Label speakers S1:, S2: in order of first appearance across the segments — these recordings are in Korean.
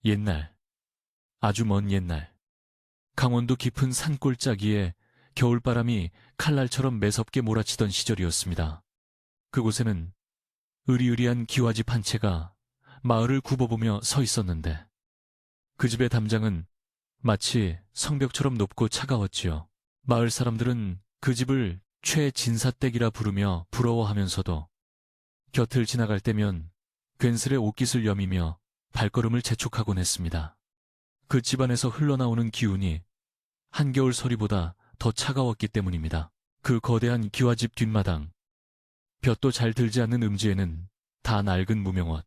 S1: 옛날, 아주 먼 옛날, 강원도 깊은 산골짜기에 겨울바람이 칼날처럼 매섭게 몰아치던 시절이었습니다. 그곳에는 으리으리한 기와집 한 채가 마을을 굽어보며 서 있었는데 그 집의 담장은 마치 성벽처럼 높고 차가웠지요. 마을 사람들은 그 집을 최진사댁이라 부르며 부러워하면서도 곁을 지나갈 때면 괜스레 옷깃을 여미며 발걸음을 재촉하곤 했습니다. 그 집안에서 흘러나오는 기운이 한겨울 서리보다 더 차가웠기 때문입니다. 그 거대한 기와집 뒷마당, 볕도 잘 들지 않는 음지에는 다 낡은 무명옷,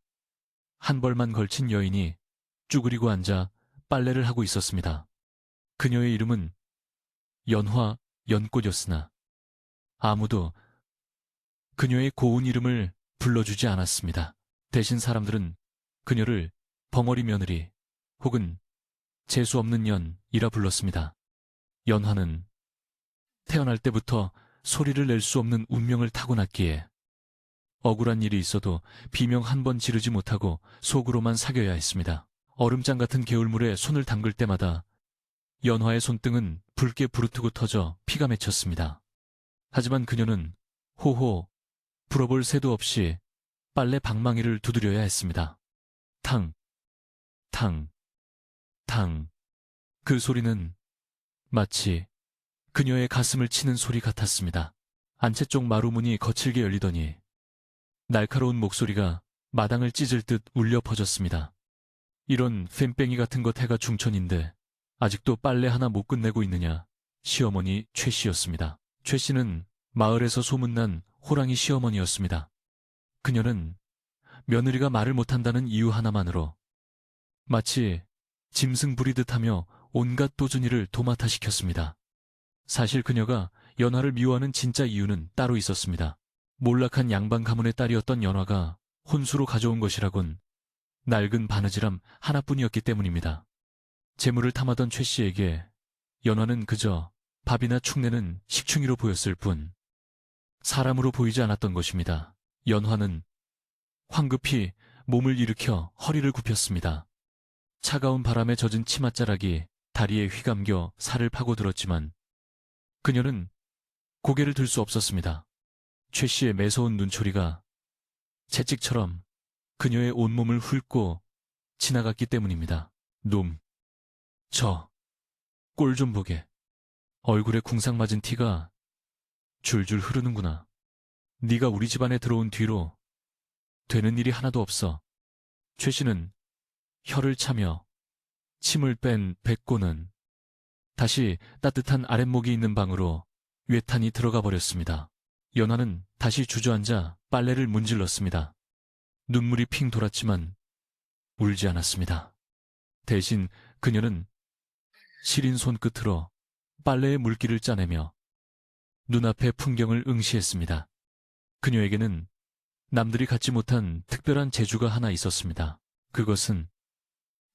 S1: 한 벌만 걸친 여인이 쭈그리고 앉아 빨래를 하고 있었습니다. 그녀의 이름은 연화 연꽃이었으나 아무도 그녀의 고운 이름을 불러주지 않았습니다. 대신 사람들은 그녀를 벙어리 며느리 혹은 재수없는 년이라 불렀습니다. 연화는 태어날 때부터 소리를 낼 수 없는 운명을 타고났기에 억울한 일이 있어도 비명 한 번 지르지 못하고 속으로만 사겨야 했습니다. 얼음장 같은 개울물에 손을 담글 때마다 연화의 손등은 붉게 부르트고 터져 피가 맺혔습니다. 하지만 그녀는 호호 불어볼 새도 없이 빨래 방망이를 두드려야 했습니다. 탕, 탕, 탕. 그 소리는 마치 그녀의 가슴을 치는 소리 같았습니다. 안채 쪽 마루문이 거칠게 열리더니 날카로운 목소리가 마당을 찢을 듯 울려 퍼졌습니다. 이런 fem뺑이 같은 것 해가 중천인데 아직도 빨래 하나 못 끝내고 있느냐. 시어머니 최 씨였습니다. 최 씨는 마을에서 소문난 호랑이 시어머니였습니다. 그녀는 며느리가 말을 못한다는 이유 하나만으로 마치 짐승 부리듯 하며 온갖 도준이를 도맡아 시켰습니다. 사실 그녀가 연화를 미워하는 진짜 이유는 따로 있었습니다. 몰락한 양반 가문의 딸이었던 연화가 혼수로 가져온 것이라곤 낡은 바느지람 하나뿐이었기 때문입니다. 재물을 탐하던 최 씨에게 연화는 그저 밥이나 축내는 식충이로 보였을 뿐 사람으로 보이지 않았던 것입니다. 연화는 황급히 몸을 일으켜 허리를 굽혔습니다. 차가운 바람에 젖은 치맛자락이 다리에 휘감겨 살을 파고들었지만 그녀는 고개를 들 수 없었습니다. 최 씨의 매서운 눈초리가 채찍처럼 그녀의 온몸을 훑고 지나갔기 때문입니다. 놈, 꼴 좀 보게. 얼굴에 궁상 맞은 티가 줄줄 흐르는구나. 네가 우리 집안에 들어온 뒤로 되는 일이 하나도 없어. 최 씨는 혀를 차며 침을 뺀 백고는 다시 따뜻한 아랫목이 있는 방으로 외탄이 들어가 버렸습니다. 연화는 다시 주저앉아 빨래를 문질렀습니다. 눈물이 핑 돌았지만 울지 않았습니다. 대신 그녀는 시린 손끝으로 빨래의 물기를 짜내며 눈앞의 풍경을 응시했습니다. 그녀에게는 남들이 갖지 못한 특별한 재주가 하나 있었습니다. 그것은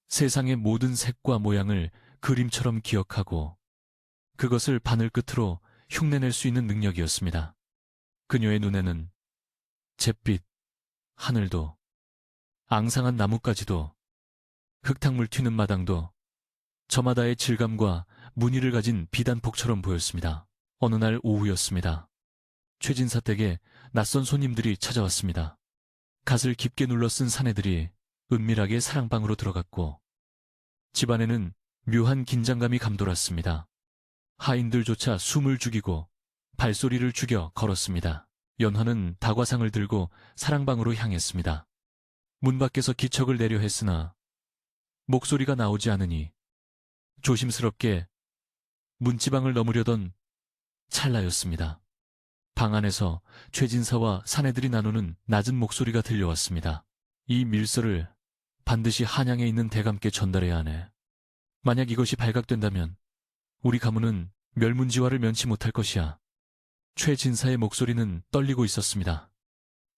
S1: 세상의 모든 색과 모양을 그림처럼 기억하고 그것을 바늘 끝으로 흉내낼 수 있는 능력이었습니다. 그녀의 눈에는 잿빛, 하늘도, 앙상한 나뭇가지도, 흙탕물 튀는 마당도 저마다의 질감과 무늬를 가진 비단폭처럼 보였습니다. 어느 날 오후였습니다. 최진사 댁에 낯선 손님들이 찾아왔습니다. 갓을 깊게 눌러 쓴 사내들이 은밀하게 사랑방으로 들어갔고 집안에는 묘한 긴장감이 감돌았습니다. 하인들조차 숨을 죽이고 발소리를 죽여 걸었습니다. 연화는 다과상을 들고 사랑방으로 향했습니다. 문 밖에서 기척을 내려 했으나 목소리가 나오지 않으니 조심스럽게 문지방을 넘으려던 찰나였습니다. 방 안에서 최진사와 사내들이 나누는 낮은 목소리가 들려왔습니다. 이 밀서를 반드시 한양에 있는 대감께 전달해야 하네. 만약 이것이 발각된다면 우리 가문은 멸문지화를 면치 못할 것이야. 최진사의 목소리는 떨리고 있었습니다.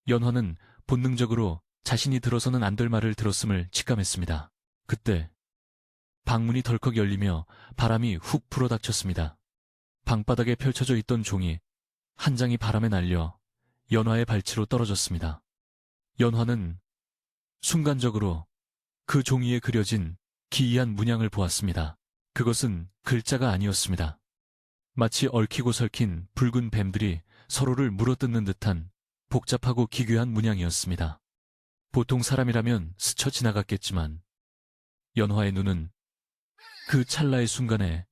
S1: 연화는 본능적으로 자신이 들어서는 안 될 말을 들었음을 직감했습니다. 그때 방문이 덜컥 열리며 바람이 훅 불어닥쳤습니다. 방바닥에 펼쳐져 있던 종이 한 장이 바람에 날려 연화의 발치로 떨어졌습니다. 연화는 순간적으로 그 종이에 그려진 기이한 문양을 보았습니다. 그것은 글자가 아니었습니다. 마치 얽히고 설킨 붉은 뱀들이 서로를 물어뜯는 듯한 복잡하고 기괴한 문양이었습니다. 보통 사람이라면 스쳐 지나갔겠지만 연화의 눈은 그 찰나의 순간에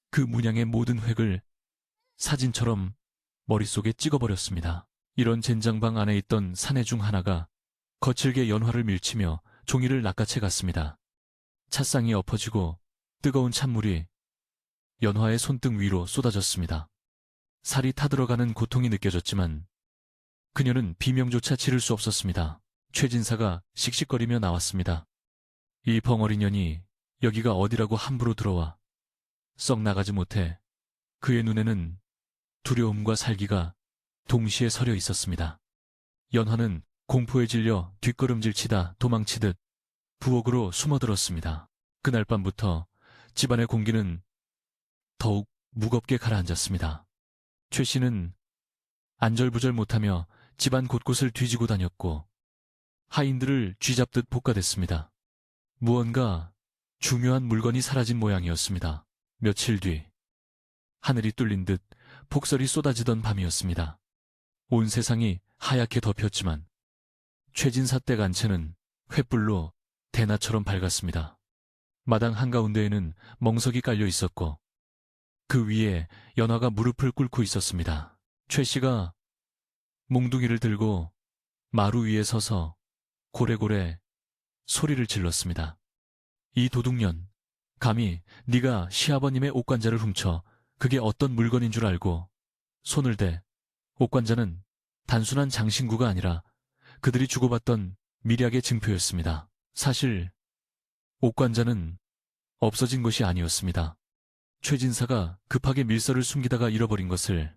S1: 그 문양의 모든 획을 사진처럼 머릿속에 찍어버렸습니다. 이런 젠장방 안에 있던 사내 중 하나가 거칠게 연화를 밀치며 종이를 낚아채 갔습니다. 찻상이 엎어지고 뜨거운 찬물이 연화의 손등 위로 쏟아졌습니다. 살이 타들어가는 고통이 느껴졌지만 그녀는 비명조차 지를 수 없었습니다. 최진사가 씩씩거리며 나왔습니다. 이 벙어리 년이 여기가 어디라고 함부로 들어와. 썩 나가지 못해. 그의 눈에는 두려움과 살기가 동시에 서려 있었습니다. 연화는 공포에 질려 뒷걸음질치다 도망치듯 부엌으로 숨어들었습니다. 그날 밤부터 집안의 공기는 더욱 무겁게 가라앉았습니다. 최 씨는 안절부절 못하며 집안 곳곳을 뒤지고 다녔고 하인들을 쥐잡듯 볶아댔습니다. 무언가 중요한 물건이 사라진 모양이었습니다. 며칠 뒤 하늘이 뚫린 듯 폭설이 쏟아지던 밤이었습니다. 온 세상이 하얗게 덮였지만 최진사 댁 안채는 횃불로 대낮처럼 밝았습니다. 마당 한가운데에는 멍석이 깔려 있었고 그 위에 연화가 무릎을 꿇고 있었습니다. 최 씨가 몽둥이를 들고 마루 위에 서서 고래고래 소리를 질렀습니다. 이 도둑년, 감히 네가 시아버님의 옷관자를 훔쳐 그게 어떤 물건인 줄 알고 손을 대. 옷관자는 단순한 장신구가 아니라 그들이 주고받던 미략의 증표였습니다. 사실 옷관자는 없어진 것이 아니었습니다. 최진사가 급하게 밀서를 숨기다가 잃어버린 것을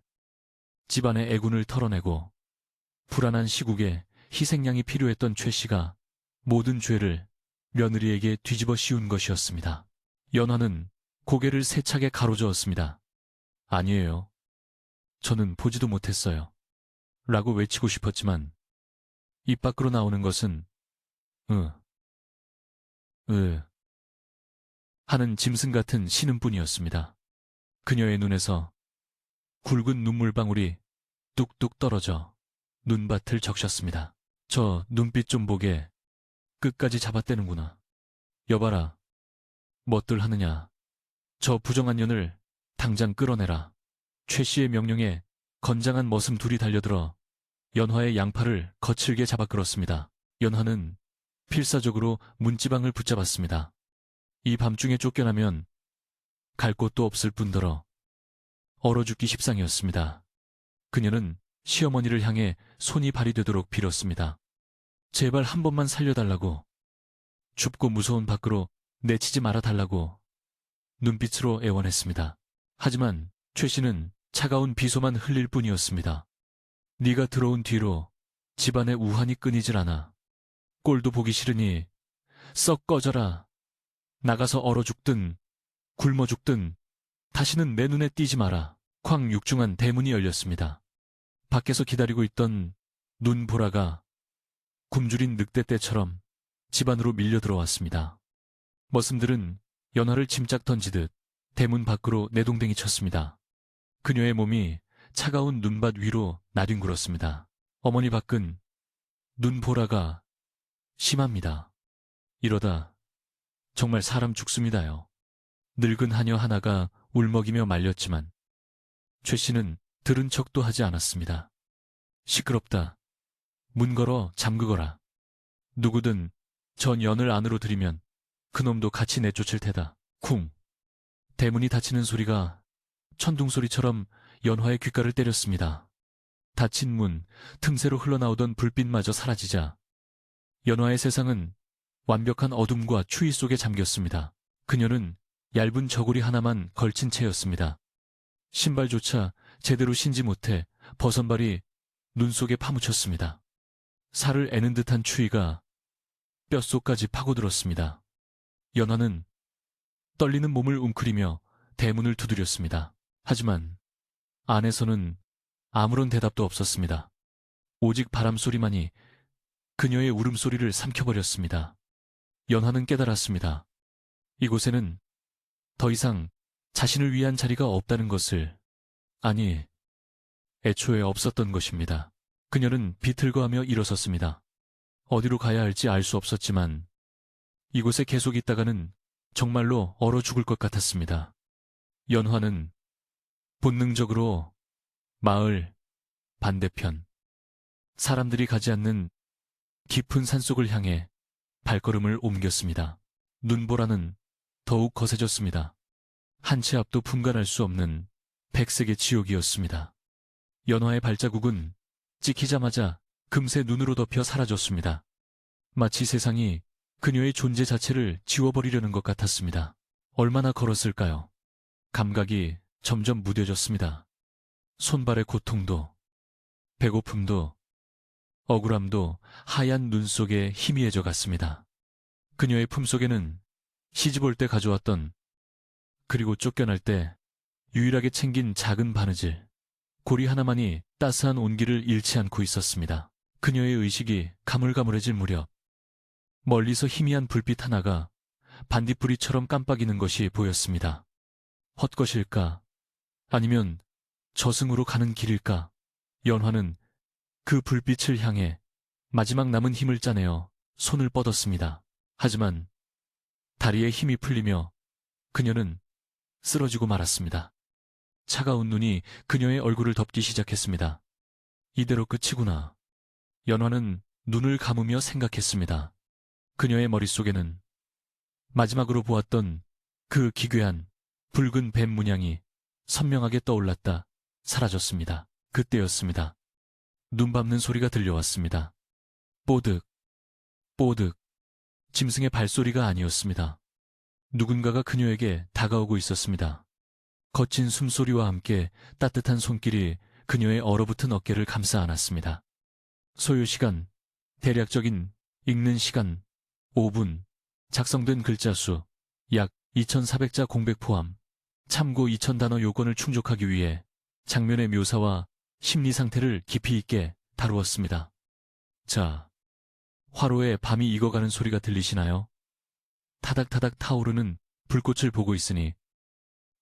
S1: 집안의 애군을 털어내고 불안한 시국에 희생양이 필요했던 최 씨가 모든 죄를 며느리에게 뒤집어 씌운 것이었습니다. 연화는 고개를 세차게 가로저었습니다. 아니에요. 저는 보지도 못했어요. 라고 외치고 싶었지만 입 밖으로 나오는 것은 하는 짐승 같은 신음뿐이었습니다. 그녀의 눈에서 굵은 눈물방울이 뚝뚝 떨어져 눈밭을 적셨습니다. 저 눈빛 좀 보게. 끝까지 잡아떼는구나. 여봐라. 뭣들 하느냐. 저 부정한 년을 당장 끌어내라. 최 씨의 명령에 건장한 머슴 둘이 달려들어 연화의 양팔을 거칠게 잡아 끌었습니다. 연화는 필사적으로 문지방을 붙잡았습니다. 이 밤중에 쫓겨나면 갈 곳도 없을 뿐더러 얼어 죽기 십상이었습니다. 그녀는 시어머니를 향해 손이 발이 되도록 빌었습니다. 제발 한 번만 살려달라고. 춥고 무서운 밖으로 내치지 말아달라고 눈빛으로 애원했습니다. 하지만 최 씨는 차가운 비소만 흘릴 뿐이었습니다. 네가 들어온 뒤로 집안의 우환이 끊이질 않아. 꼴도 보기 싫으니 썩 꺼져라. 나가서 얼어 죽든 굶어 죽든 다시는 내 눈에 띄지 마라. 쾅 육중한 대문이 열렸습니다. 밖에서 기다리고 있던 눈보라가 굶주린 늑대떼처럼 집 안으로 밀려 들어왔습니다. 머슴들은 연화를 짐짝 던지듯 대문 밖으로 내동댕이 쳤습니다. 그녀의 몸이 차가운 눈밭 위로 나뒹굴었습니다. 어머니 밖은 눈보라가 심합니다. 이러다 정말 사람 죽습니다요. 늙은 하녀 하나가 울먹이며 말렸지만 최 씨는 들은 척도 하지 않았습니다. 시끄럽다. 문 걸어 잠그거라. 누구든 전 연을 안으로 들이면 그놈도 같이 내쫓을 테다. 쿵. 대문이 닫히는 소리가 천둥소리처럼 연화의 귓가를 때렸습니다. 닫힌 문, 틈새로 흘러나오던 불빛마저 사라지자 연화의 세상은 완벽한 어둠과 추위 속에 잠겼습니다. 그녀는 얇은 저고리 하나만 걸친 채였습니다. 신발조차 제대로 신지 못해 버선발이 눈 속에 파묻혔습니다. 살을 애는 듯한 추위가 뼛속까지 파고들었습니다. 연화는 떨리는 몸을 웅크리며 대문을 두드렸습니다. 하지만 안에서는 아무런 대답도 없었습니다. 오직 바람소리만이 그녀의 울음소리를 삼켜버렸습니다. 연화는 깨달았습니다. 이곳에는 더 이상 자신을 위한 자리가 없다는 것을, 아니, 애초에 없었던 것입니다. 그녀는 비틀거하며 일어섰습니다. 어디로 가야 할지 알 수 없었지만 이곳에 계속 있다가는 정말로 얼어 죽을 것 같았습니다. 연화는 본능적으로 마을 반대편, 사람들이 가지 않는 깊은 산속을 향해 발걸음을 옮겼습니다. 눈보라는 더욱 거세졌습니다. 한 치 앞도 분간할 수 없는 백색의 지옥이었습니다. 연화의 발자국은 찍히자마자 금세 눈으로 덮여 사라졌습니다. 마치 세상이 그녀의 존재 자체를 지워버리려는 것 같았습니다. 얼마나 걸었을까요? 감각이 점점 무뎌졌습니다. 손발의 고통도, 배고픔도, 억울함도 하얀 눈 속에 희미해져 갔습니다. 그녀의 품속에는 시집올 때 가져왔던, 그리고 쫓겨날 때 유일하게 챙긴 작은 바느질, 고리 하나만이 따스한 온기를 잃지 않고 있었습니다. 그녀의 의식이 가물가물해질 무렵 멀리서 희미한 불빛 하나가 반딧불이처럼 깜빡이는 것이 보였습니다. 헛것일까? 아니면 저승으로 가는 길일까? 연화는 그 불빛을 향해 마지막 남은 힘을 짜내어 손을 뻗었습니다. 하지만 다리에 힘이 풀리며 그녀는 쓰러지고 말았습니다. 차가운 눈이 그녀의 얼굴을 덮기 시작했습니다. 이대로 끝이구나. 연화는 눈을 감으며 생각했습니다. 그녀의 머릿속에는 마지막으로 보았던 그 기괴한 붉은 뱀 문양이 선명하게 떠올랐다 사라졌습니다. 그때였습니다. 눈 밟는 소리가 들려왔습니다. 뽀득, 뽀득. 짐승의 발소리가 아니었습니다. 누군가가 그녀에게 다가오고 있었습니다. 거친 숨소리와 함께 따뜻한 손길이 그녀의 얼어붙은 어깨를 감싸 안았습니다. 소요시간, 대략적인 읽는 시간 5분, 작성된 글자 수 약 2400자 공백 포함, 참고 2000단어 요건을 충족하기 위해 장면의 묘사와 심리 상태를 깊이 있게 다루었습니다. 자, 화로에 밤이 익어가는 소리가 들리시나요? 타닥타닥 타오르는 불꽃을 보고 있으니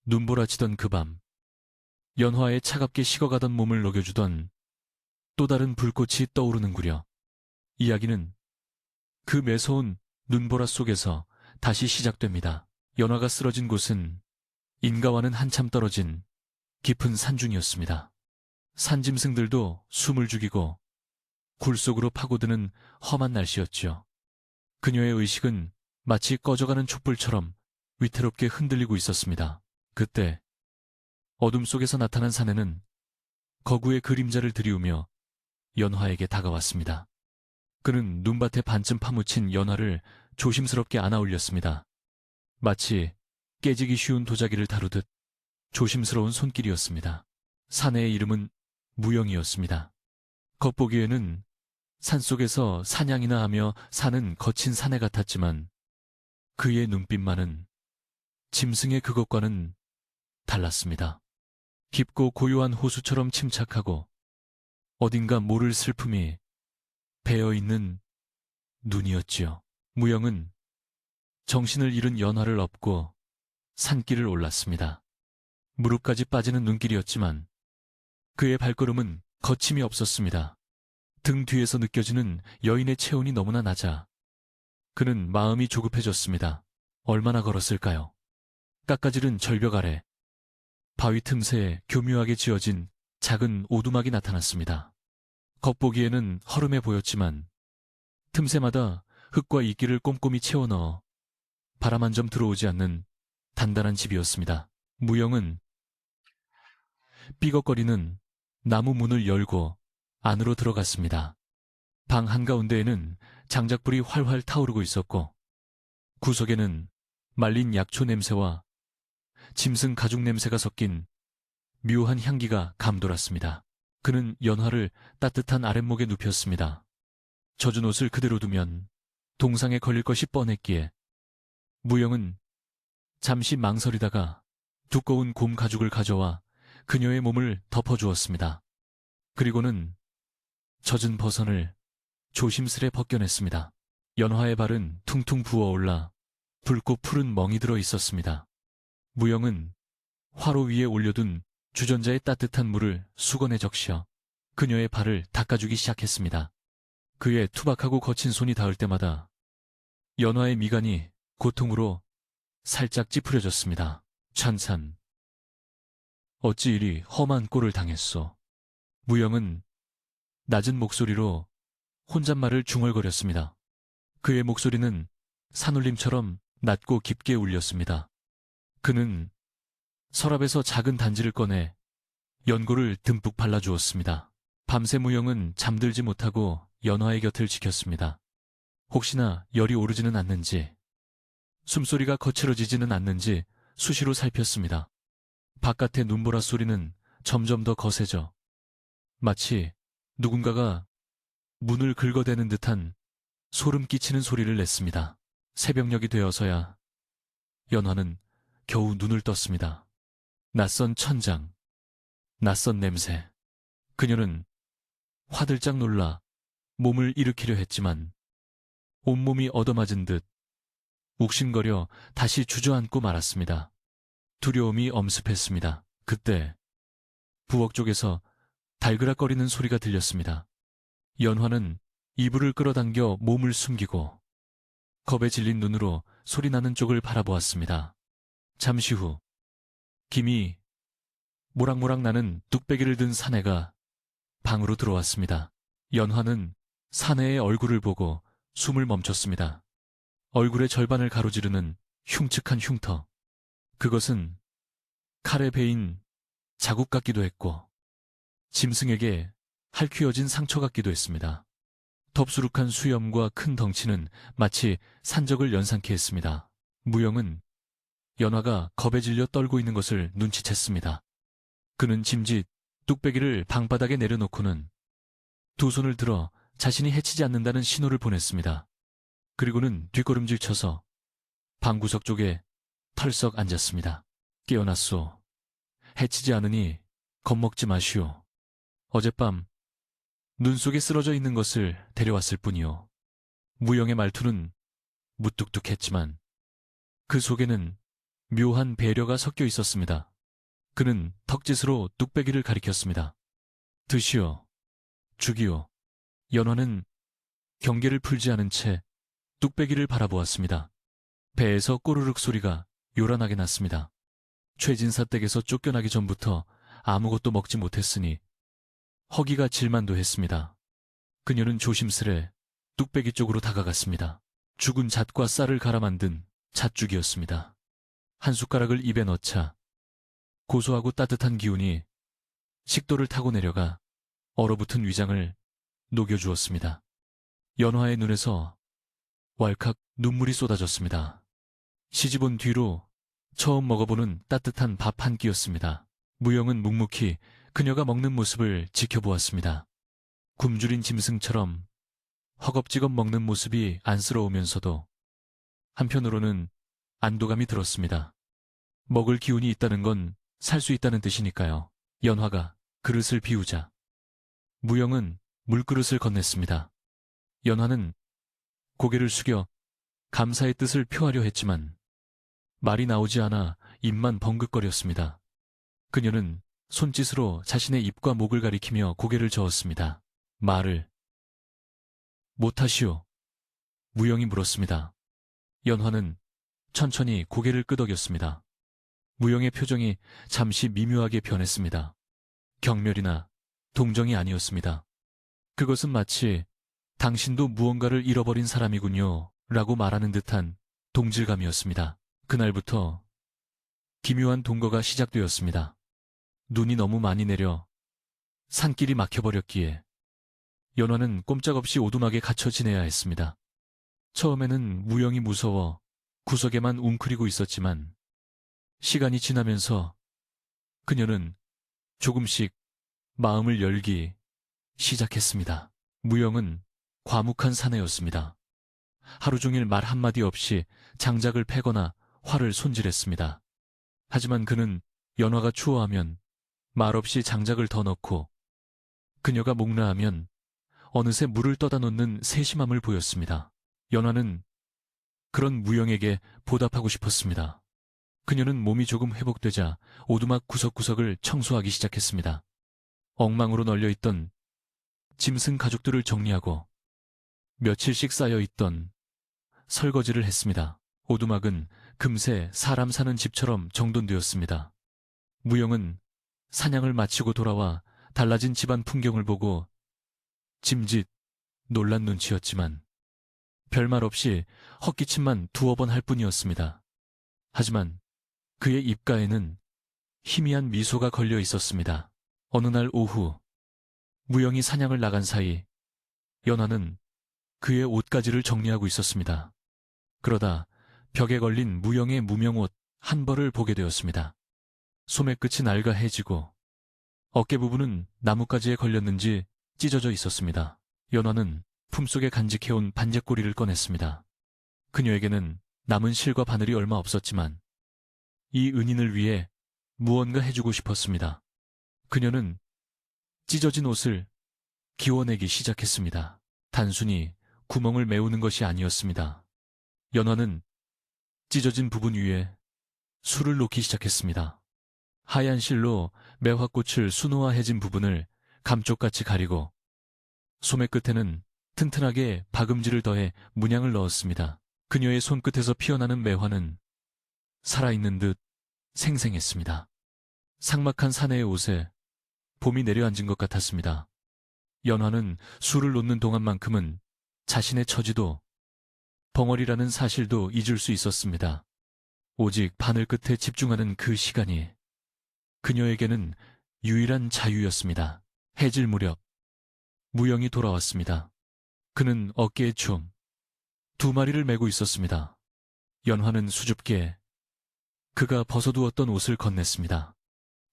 S1: 눈보라치던 그 밤, 연화의 차갑게 식어가던 몸을 녹여주던 또 다른 불꽃이 떠오르는구려. 이야기는 그 매서운 눈보라 속에서 다시 시작됩니다. 연화가 쓰러진 곳은 인가와는 한참 떨어진 깊은 산중이었습니다. 산짐승들도 숨을 죽이고 굴 속으로 파고드는 험한 날씨였지요. 그녀의 의식은 마치 꺼져가는 촛불처럼 위태롭게 흔들리고 있었습니다. 그때 어둠 속에서 나타난 사내는 거구의 그림자를 들이우며 연화에게 다가왔습니다. 그는 눈밭에 반쯤 파묻힌 연화를 조심스럽게 안아 올렸습니다. 마치 깨지기 쉬운 도자기를 다루듯 조심스러운 손길이었습니다. 사내의 이름은 무영이었습니다. 겉보기에는 산속에서 사냥이나 하며 사는 거친 사내 같았지만 그의 눈빛만은 짐승의 그것과는 달랐습니다. 깊고 고요한 호수처럼 침착하고 어딘가 모를 슬픔이 배어있는 눈이었지요. 무영은 정신을 잃은 연화를 업고 산길을 올랐습니다. 무릎까지 빠지는 눈길이었지만 그의 발걸음은 거침이 없었습니다. 등 뒤에서 느껴지는 여인의 체온이 너무나 낮아 그는 마음이 조급해졌습니다. 얼마나 걸었을까요? 깎아지른 절벽 아래 바위 틈새에 교묘하게 지어진 작은 오두막이 나타났습니다. 겉보기에는 허름해 보였지만 틈새마다 흙과 이끼를 꼼꼼히 채워넣어 바람 한 점 들어오지 않는 단단한 집이었습니다. 무영은 삐걱거리는 나무 문을 열고 안으로 들어갔습니다. 방 한가운데에는 장작불이 활활 타오르고 있었고 구석에는 말린 약초 냄새와 짐승 가죽 냄새가 섞인 묘한 향기가 감돌았습니다. 그는 연화를 따뜻한 아랫목에 눕혔습니다. 젖은 옷을 그대로 두면 동상에 걸릴 것이 뻔했기에 무영은 잠시 망설이다가 두꺼운 곰 가죽을 가져와 그녀의 몸을 덮어주었습니다. 그리고는 젖은 버선을 조심스레 벗겨냈습니다. 연화의 발은 퉁퉁 부어올라 붉고 푸른 멍이 들어 있었습니다. 무영은 화로 위에 올려둔 주전자의 따뜻한 물을 수건에 적셔 그녀의 발을 닦아주기 시작했습니다. 그의 투박하고 거친 손이 닿을 때마다 연화의 미간이 고통으로 살짝 찌푸려졌습니다. 찬산. 어찌 이리 험한 꼴을 당했소. 무영은 낮은 목소리로 혼잣말을 중얼거렸습니다. 그의 목소리는 산울림처럼 낮고 깊게 울렸습니다. 그는 서랍에서 작은 단지를 꺼내 연고를 듬뿍 발라주었습니다. 밤새 무영은 잠들지 못하고 연화의 곁을 지켰습니다. 혹시나 열이 오르지는 않는지, 숨소리가 거칠어지지는 않는지 수시로 살폈습니다. 바깥의 눈보라 소리는 점점 더 거세져 마치 누군가가 문을 긁어대는 듯한 소름 끼치는 소리를 냈습니다. 새벽녘이 되어서야 연화는 겨우 눈을 떴습니다. 낯선 천장, 낯선 냄새. 그녀는 화들짝 놀라 몸을 일으키려 했지만 온몸이 얻어맞은 듯 욱신거려 다시 주저앉고 말았습니다. 두려움이 엄습했습니다. 그때 부엌 쪽에서 달그락거리는 소리가 들렸습니다. 연화는 이불을 끌어당겨 몸을 숨기고 겁에 질린 눈으로 소리나는 쪽을 바라보았습니다. 잠시 후 김이 모락모락 나는 뚝배기를 든 사내가 방으로 들어왔습니다. 연화는 사내의 얼굴을 보고 숨을 멈췄습니다. 얼굴의 절반을 가로지르는 흉측한 흉터. 그것은 칼에 베인 자국 같기도 했고 짐승에게 핥히어진 상처 같기도 했습니다. 덥수룩한 수염과 큰 덩치는 마치 산적을 연상케 했습니다. 무영은 연화가 겁에 질려 떨고 있는 것을 눈치챘습니다. 그는 짐짓 뚝배기를 방바닥에 내려놓고는 두 손을 들어 자신이 해치지 않는다는 신호를 보냈습니다. 그리고는 뒷걸음질 쳐서 방구석 쪽에 털썩 앉았습니다. 깨어났소. 해치지 않으니 겁먹지 마시오. 어젯밤 눈 속에 쓰러져 있는 것을 데려왔을 뿐이오. 무영의 말투는 무뚝뚝했지만 그 속에는 묘한 배려가 섞여 있었습니다. 그는 턱짓으로 뚝배기를 가리켰습니다. 드시오. 죽이오. 연화는 경계를 풀지 않은 채 뚝배기를 바라보았습니다. 배에서 꼬르륵 소리가 요란하게 났습니다. 최진사 댁에서 쫓겨나기 전부터 아무것도 먹지 못했으니 허기가 질만도 했습니다. 그녀는 조심스레 뚝배기 쪽으로 다가갔습니다. 죽은 잣과 쌀을 갈아 만든 잣죽이었습니다. 한 숟가락을 입에 넣자 고소하고 따뜻한 기운이 식도를 타고 내려가 얼어붙은 위장을 녹여주었습니다. 연화의 눈에서 왈칵 눈물이 쏟아졌습니다. 시집온 뒤로 처음 먹어보는 따뜻한 밥 한 끼였습니다. 무영은 묵묵히 그녀가 먹는 모습을 지켜보았습니다. 굶주린 짐승처럼 허겁지겁 먹는 모습이 안쓰러우면서도 한편으로는 안도감이 들었습니다. 먹을 기운이 있다는 건 살 수 있다는 뜻이니까요. 연화가 그릇을 비우자 무영은 물그릇을 건넸습니다. 연화는 고개를 숙여 감사의 뜻을 표하려 했지만 말이 나오지 않아 입만 벙긋거렸습니다. 그녀는 손짓으로 자신의 입과 목을 가리키며 고개를 저었습니다. 말을 못하시오. 무영이 물었습니다. 연화는 천천히 고개를 끄덕였습니다. 무영의 표정이 잠시 미묘하게 변했습니다. 경멸이나 동정이 아니었습니다. 그것은 마치 당신도 무언가를 잃어버린 사람이군요 라고 말하는 듯한 동질감이었습니다. 그날부터 기묘한 동거가 시작되었습니다. 눈이 너무 많이 내려 산길이 막혀버렸기에 연화는 꼼짝없이 오두막에 갇혀 지내야 했습니다. 처음에는 무영이 무서워 구석에만 웅크리고 있었지만 시간이 지나면서 그녀는 조금씩 마음을 열기 시작했습니다. 무영은 과묵한 사내였습니다. 하루 종일 말 한마디 없이 장작을 패거나 활을 손질했습니다. 하지만 그는 연화가 추워하면 말없이 장작을 더 넣고 그녀가 목나하면 어느새 물을 떠다 놓는 세심함을 보였습니다. 연화는 그런 무영에게 보답하고 싶었습니다. 그녀는 몸이 조금 회복되자 오두막 구석구석을 청소하기 시작했습니다. 엉망으로 널려있던 짐승 가죽들을 정리하고 며칠씩 쌓여있던 설거지를 했습니다. 오두막은 금세 사람 사는 집처럼 정돈되었습니다. 무영은 사냥을 마치고 돌아와 달라진 집안 풍경을 보고 짐짓 놀란 눈치였지만 별말 없이 헛기침만 두어 번 할 뿐이었습니다. 하지만 그의 입가에는 희미한 미소가 걸려 있었습니다. 어느 날 오후 무영이 사냥을 나간 사이 연화는 그의 옷가지를 정리하고 있었습니다. 그러다 벽에 걸린 무영의 무명옷 한 벌을 보게 되었습니다. 소매 끝이 낡아해지고 어깨 부분은 나뭇가지에 걸렸는지 찢어져 있었습니다. 연화는 품속에 간직해온 반제꼬리를 꺼냈습니다. 그녀에게는 남은 실과 바늘이 얼마 없었지만 이 은인을 위해 무언가 해주고 싶었습니다. 그녀는 찢어진 옷을 기워내기 시작했습니다. 단순히 구멍을 메우는 것이 아니었습니다. 연화는 찢어진 부분 위에 술을 놓기 시작했습니다. 하얀 실로 매화꽃을 순호화해진 부분을 감쪽같이 가리고 소매 끝에는 튼튼하게 박음질을 더해 문양을 넣었습니다. 그녀의 손끝에서 피어나는 매화는 살아있는 듯 생생했습니다. 삭막한 사내의 옷에 봄이 내려앉은 것 같았습니다. 연화는 술을 놓는 동안만큼은 자신의 처지도 벙어리라는 사실도 잊을 수 있었습니다. 오직 바늘 끝에 집중하는 그 시간이 그녀에게는 유일한 자유였습니다. 해질 무렵 무영이 돌아왔습니다. 그는 어깨에 춤 2마리를 메고 있었습니다. 연화는 수줍게 그가 벗어두었던 옷을 건넸습니다.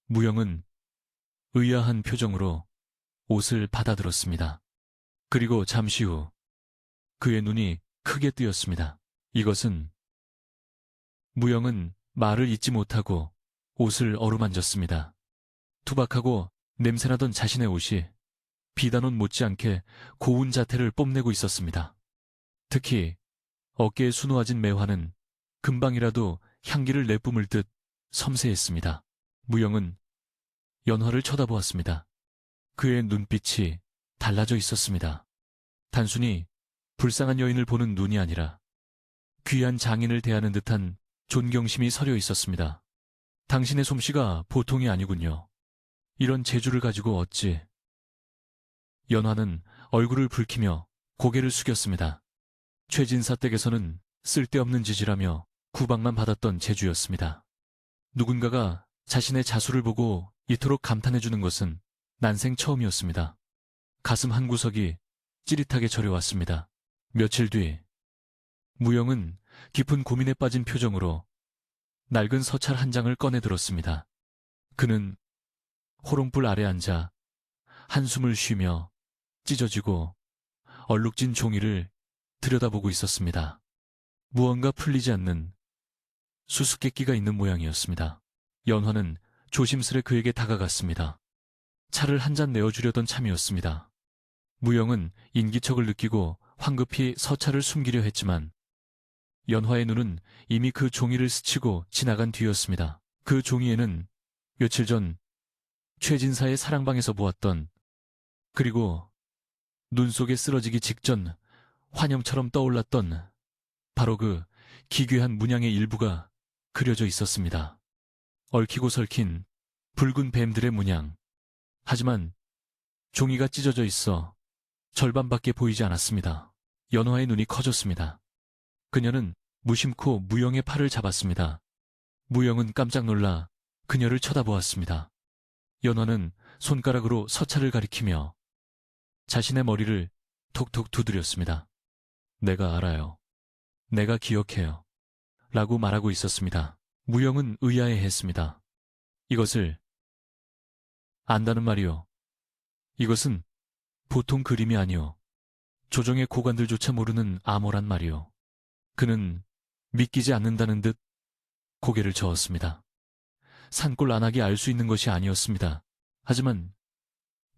S1: 무영은 의아한 표정으로 옷을 받아들었습니다. 그리고 잠시 후 그의 눈이 크게 뜨였습니다. 이것은 무영은 말을 잇지 못하고 옷을 어루만졌습니다. 투박하고 냄새나던 자신의 옷이 비단옷 못지않게 고운 자태를 뽐내고 있었습니다. 특히 어깨에 수놓아진 매화는 금방이라도 향기를 내뿜을 듯 섬세했습니다. 무영은 연화를 쳐다보았습니다. 그의 눈빛이 달라져 있었습니다. 단순히 불쌍한 여인을 보는 눈이 아니라 귀한 장인을 대하는 듯한 존경심이 서려 있었습니다. 당신의 솜씨가 보통이 아니군요. 이런 재주를 가지고 어찌... 연화는 얼굴을 붉히며 고개를 숙였습니다. 최진사 댁에서는 쓸데없는 짓이라며 구박만 받았던 재주였습니다. 누군가가 자신의 자수를 보고 이토록 감탄해주는 것은 난생 처음이었습니다. 가슴 한구석이 찌릿하게 저려왔습니다. 며칠 뒤 무영은 깊은 고민에 빠진 표정으로 낡은 서찰 한 장을 꺼내 들었습니다. 그는 호롱불 아래 앉아 한숨을 쉬며 찢어지고 얼룩진 종이를 들여다보고 있었습니다. 무언가 풀리지 않는 수수께끼가 있는 모양이었습니다. 연화는 조심스레 그에게 다가갔습니다. 차를 한 잔 내어주려던 참이었습니다. 무영은 인기척을 느끼고 황급히 서차를 숨기려 했지만 연화의 눈은 이미 그 종이를 스치고 지나간 뒤였습니다. 그 종이에는 며칠 전 최진사의 사랑방에서 보았던, 그리고 눈 속에 쓰러지기 직전 환영처럼 떠올랐던 바로 그 기괴한 문양의 일부가 그려져 있었습니다. 얽히고 설킨 붉은 뱀들의 문양. 하지만 종이가 찢어져 있어 절반밖에 보이지 않았습니다. 연화의 눈이 커졌습니다. 그녀는 무심코 무영의 팔을 잡았습니다. 무영은 깜짝 놀라 그녀를 쳐다보았습니다. 연화는 손가락으로 서찰을 가리키며 자신의 머리를 톡톡 두드렸습니다. 내가 알아요. 내가 기억해요. 라고 말하고 있었습니다. 무영은 의아해했습니다. 이것을 안다는 말이요. 이것은 보통 그림이 아니요. 조정의 고관들조차 모르는 암호란 말이요. 그는 믿기지 않는다는 듯 고개를 저었습니다. 산골 안악이 알 수 있는 것이 아니었습니다. 하지만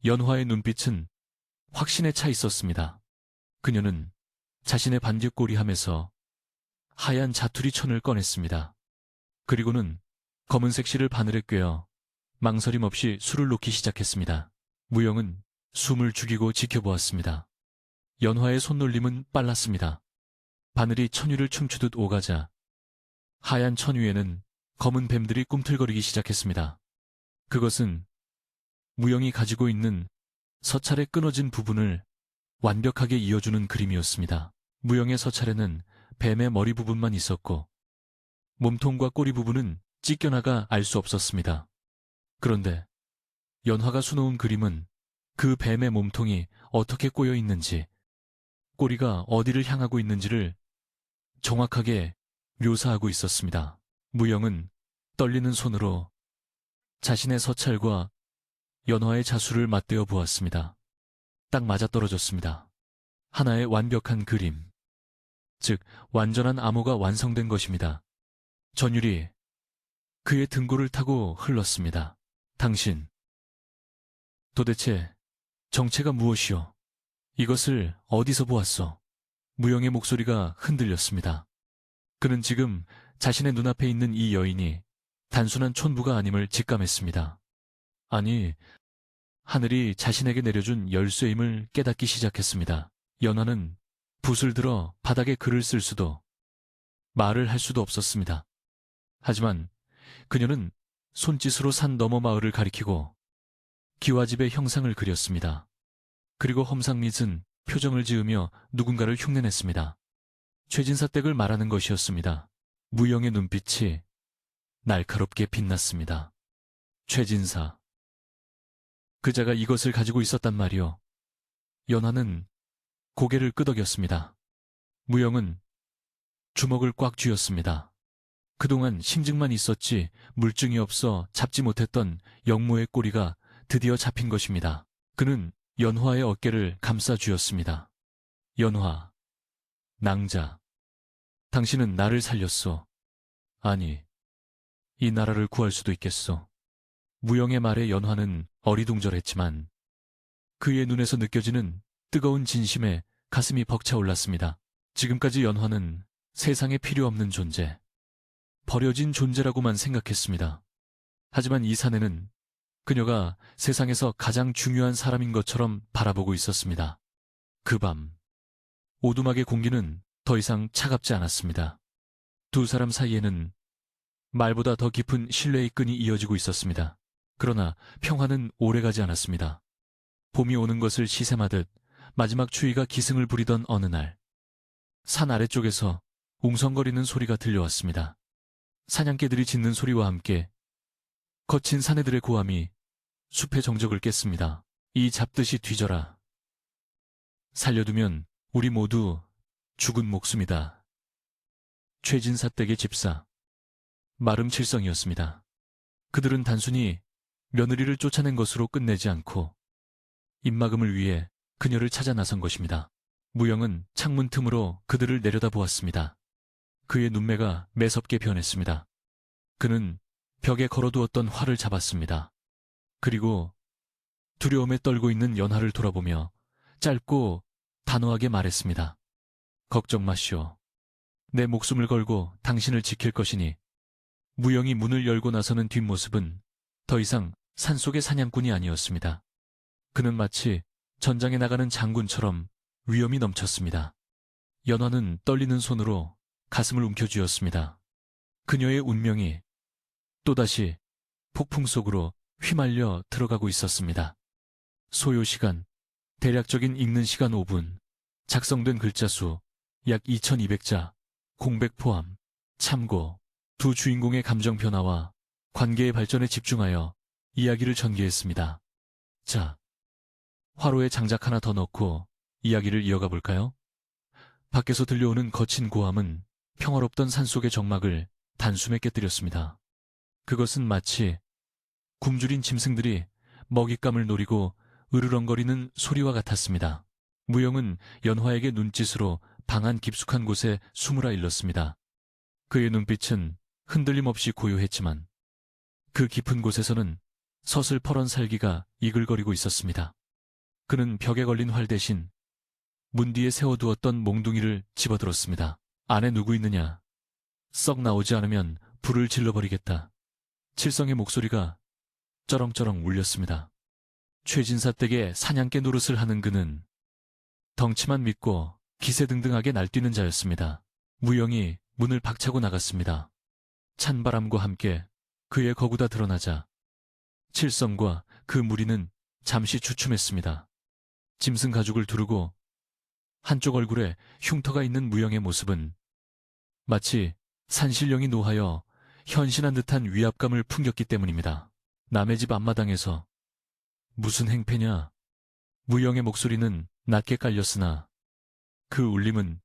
S1: 연화의 눈빛은 확신에 차 있었습니다. 그녀는 자신의 반딧꼬리함에서 하얀 자투리 천을 꺼냈습니다. 그리고는 검은색 실을 바늘에 꿰어 망설임 없이 술을 놓기 시작했습니다. 무영은 숨을 죽이고 지켜보았습니다. 연화의 손놀림은 빨랐습니다. 바늘이 천 위를 춤추듯 오가자 하얀 천 위에는 검은 뱀들이 꿈틀거리기 시작했습니다. 그것은 무영이 가지고 있는 서찰의 끊어진 부분을 완벽하게 이어주는 그림이었습니다. 무영의 서찰에는 뱀의 머리 부분만 있었고 몸통과 꼬리 부분은 찢겨나가 알 수 없었습니다. 그런데 연화가 수놓은 그림은 그 뱀의 몸통이 어떻게 꼬여 있는지, 꼬리가 어디를 향하고 있는지를 정확하게 묘사하고 있었습니다. 무영은 떨리는 손으로 자신의 서찰과 연화의 자수를 맞대어 보았습니다. 딱 맞아떨어졌습니다. 하나의 완벽한 그림, 즉 완전한 암호가 완성된 것입니다. 전율이 그의 등골을 타고 흘렀습니다. 당신, 도대체 정체가 무엇이오? 이것을 어디서 보았소? 무영의 목소리가 흔들렸습니다. 그는 지금 자신의 눈앞에 있는 이 여인이 단순한 촌부가 아님을 직감했습니다. 아니, 하늘이 자신에게 내려준 열쇠임을 깨닫기 시작했습니다. 연화는 붓을 들어 바닥에 글을 쓸 수도, 말을 할 수도 없었습니다. 하지만 그녀는 손짓으로 산 너머 마을을 가리키고 기와집의 형상을 그렸습니다. 그리고 험상궂은 표정을 지으며 누군가를 흉내냈습니다. 최진사 댁을 말하는 것이었습니다. 무영의 눈빛이 날카롭게 빛났습니다. 최진사. 그자가 이것을 가지고 있었단 말이오. 연화는 고개를 끄덕였습니다. 무영은 주먹을 꽉 쥐었습니다. 그동안 심증만 있었지 물증이 없어 잡지 못했던 영모의 꼬리가 드디어 잡힌 것입니다. 그는 연화의 어깨를 감싸 쥐었습니다. 연화, 낭자, 당신은 나를 살렸소. 아니, 이 나라를 구할 수도 있겠소. 무영의 말에 연화는 어리둥절했지만 그의 눈에서 느껴지는 뜨거운 진심에 가슴이 벅차올랐습니다. 지금까지 연화는 세상에 필요 없는 존재, 버려진 존재라고만 생각했습니다. 하지만 이 사내는 그녀가 세상에서 가장 중요한 사람인 것처럼 바라보고 있었습니다. 그 밤, 오두막의 공기는 더 이상 차갑지 않았습니다. 두 사람 사이에는 말보다 더 깊은 신뢰의 끈이 이어지고 있었습니다. 그러나 평화는 오래가지 않았습니다. 봄이 오는 것을 시샘하듯 마지막 추위가 기승을 부리던 어느 날, 산 아래쪽에서 웅성거리는 소리가 들려왔습니다. 사냥개들이 짖는 소리와 함께 거친 사내들의 고함이 숲의 정적을 깼습니다. 이 잡듯이 뒤져라. 살려두면 우리 모두 죽은 목숨이다. 최진사 댁의 집사, 마름칠성이었습니다. 그들은 단순히 며느리를 쫓아낸 것으로 끝내지 않고 입막음을 위해 그녀를 찾아 나선 것입니다. 무영은 창문 틈으로 그들을 내려다보았습니다. 그의 눈매가 매섭게 변했습니다. 그는 벽에 걸어두었던 활을 잡았습니다. 그리고 두려움에 떨고 있는 연화를 돌아보며 짧고 단호하게 말했습니다. 걱정 마시오. 내 목숨을 걸고 당신을 지킬 것이니. 무영이 문을 열고 나서는 뒷모습은 더 이상 산속의 사냥꾼이 아니었습니다. 그는 마치 전장에 나가는 장군처럼 위엄이 넘쳤습니다. 연화는 떨리는 손으로 가슴을 움켜쥐었습니다. 그녀의 운명이 또다시 폭풍 속으로 휘말려 들어가고 있었습니다. 소요 시간, 대략적인 읽는 시간 5분, 작성된 글자 수 약 2200자, 공백 포함, 참고, 두 주인공의 감정 변화와 관계의 발전에 집중하여 이야기를 전개했습니다. 자, 화로에 장작 하나 더 넣고 이야기를 이어가 볼까요? 밖에서 들려오는 거친 고함은 평화롭던 산속의 정막을 단숨에 깨뜨렸습니다. 그것은 마치 굶주린 짐승들이 먹잇감을 노리고 으르렁거리는 소리와 같았습니다. 무영은 연화에게 눈짓으로 방 안 깊숙한 곳에 숨으라 일렀습니다. 그의 눈빛은 흔들림 없이 고요했지만 그 깊은 곳에서는 서슬퍼런 살기가 이글거리고 있었습니다. 그는 벽에 걸린 활 대신 문 뒤에 세워두었던 몽둥이를 집어들었습니다. 안에 누구 있느냐? 썩 나오지 않으면 불을 질러버리겠다. 칠성의 목소리가 쩌렁쩌렁 울렸습니다. 최진사 댁에 사냥개 노릇을 하는 그는 덩치만 믿고 기세등등하게 날뛰는 자였습니다. 무영이 문을 박차고 나갔습니다. 찬바람과 함께 그의 거구가 드러나자 칠성과 그 무리는 잠시 주춤했습니다. 짐승 가죽을 두르고 한쪽 얼굴에 흉터가 있는 무영의 모습은 마치 산신령이 노하여 현신한 듯한 위압감을 풍겼기 때문입니다. 남의 집 앞마당에서 무슨 행패냐? 무영의 목소리는 낮게 깔렸으나 그 울림은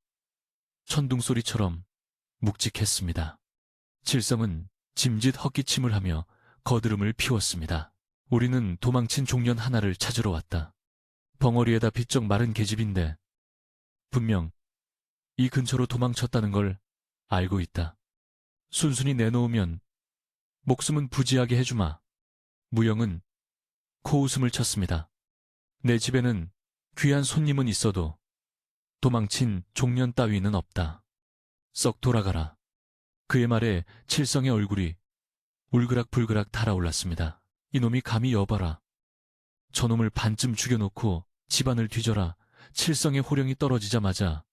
S1: 천둥소리처럼 묵직했습니다. 칠성은 짐짓 헛기침을 하며 거드름을 피웠습니다. 우리는 도망친 종년 하나를 찾으러 왔다. 벙어리에다 비쩍 마른 계집인데 분명 이 근처로 도망쳤다는 걸 알고 있다. 순순히 내놓으면 목숨은 부지하게 해주마. 무영은 코웃음을 쳤습니다. 내 집에는 귀한 손님은 있어도 도망친 종년 따위는 없다. 썩 돌아가라. 그의 말에 칠성의 얼굴이 울그락불그락 달아올랐습니다. 이놈이 감히 여봐라. 저놈을 반쯤 죽여놓고 집안을 뒤져라. 칠성의 호령이 떨어지자마자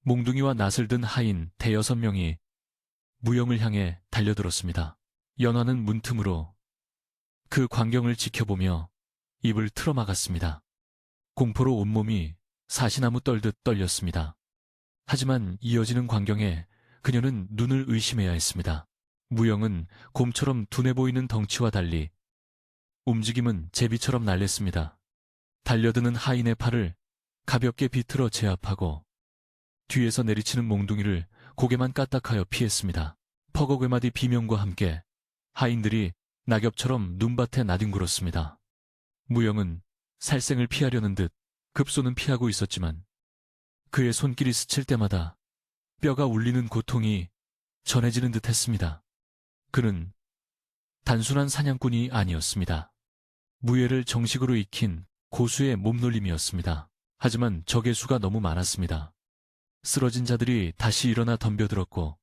S1: 몽둥이와 낫을 든 하인 대여섯 명이 무영을 향해 달려들었습니다. 연화는 문틈으로 그 광경을 지켜보며 입을 틀어막았습니다. 공포로 온몸이 사시나무 떨듯 떨렸습니다. 하지만 이어지는 광경에 그녀는 눈을 의심해야 했습니다. 무영은 곰처럼 둔해 보이는 덩치와 달리 움직임은 제비처럼 날랬습니다. 달려드는 하인의 팔을 가볍게 비틀어 제압하고 뒤에서 내리치는 몽둥이를 고개만 까딱하여 피했습니다. 퍼거괴마디 비명과 함께 하인들이 낙엽처럼 눈밭에 나뒹굴었습니다. 무영은 살생을 피하려는 듯 급소는 피하고 있었지만 그의 손길이 스칠 때마다 뼈가 울리는 고통이 전해지는 듯 했습니다. 그는 단순한 사냥꾼이 아니었습니다. 무예를 정식으로 익힌 고수의 몸놀림이었습니다. 하지만 적의 수가 너무 많았습니다. 쓰러진 자들이 다시 일어나 덤벼들었고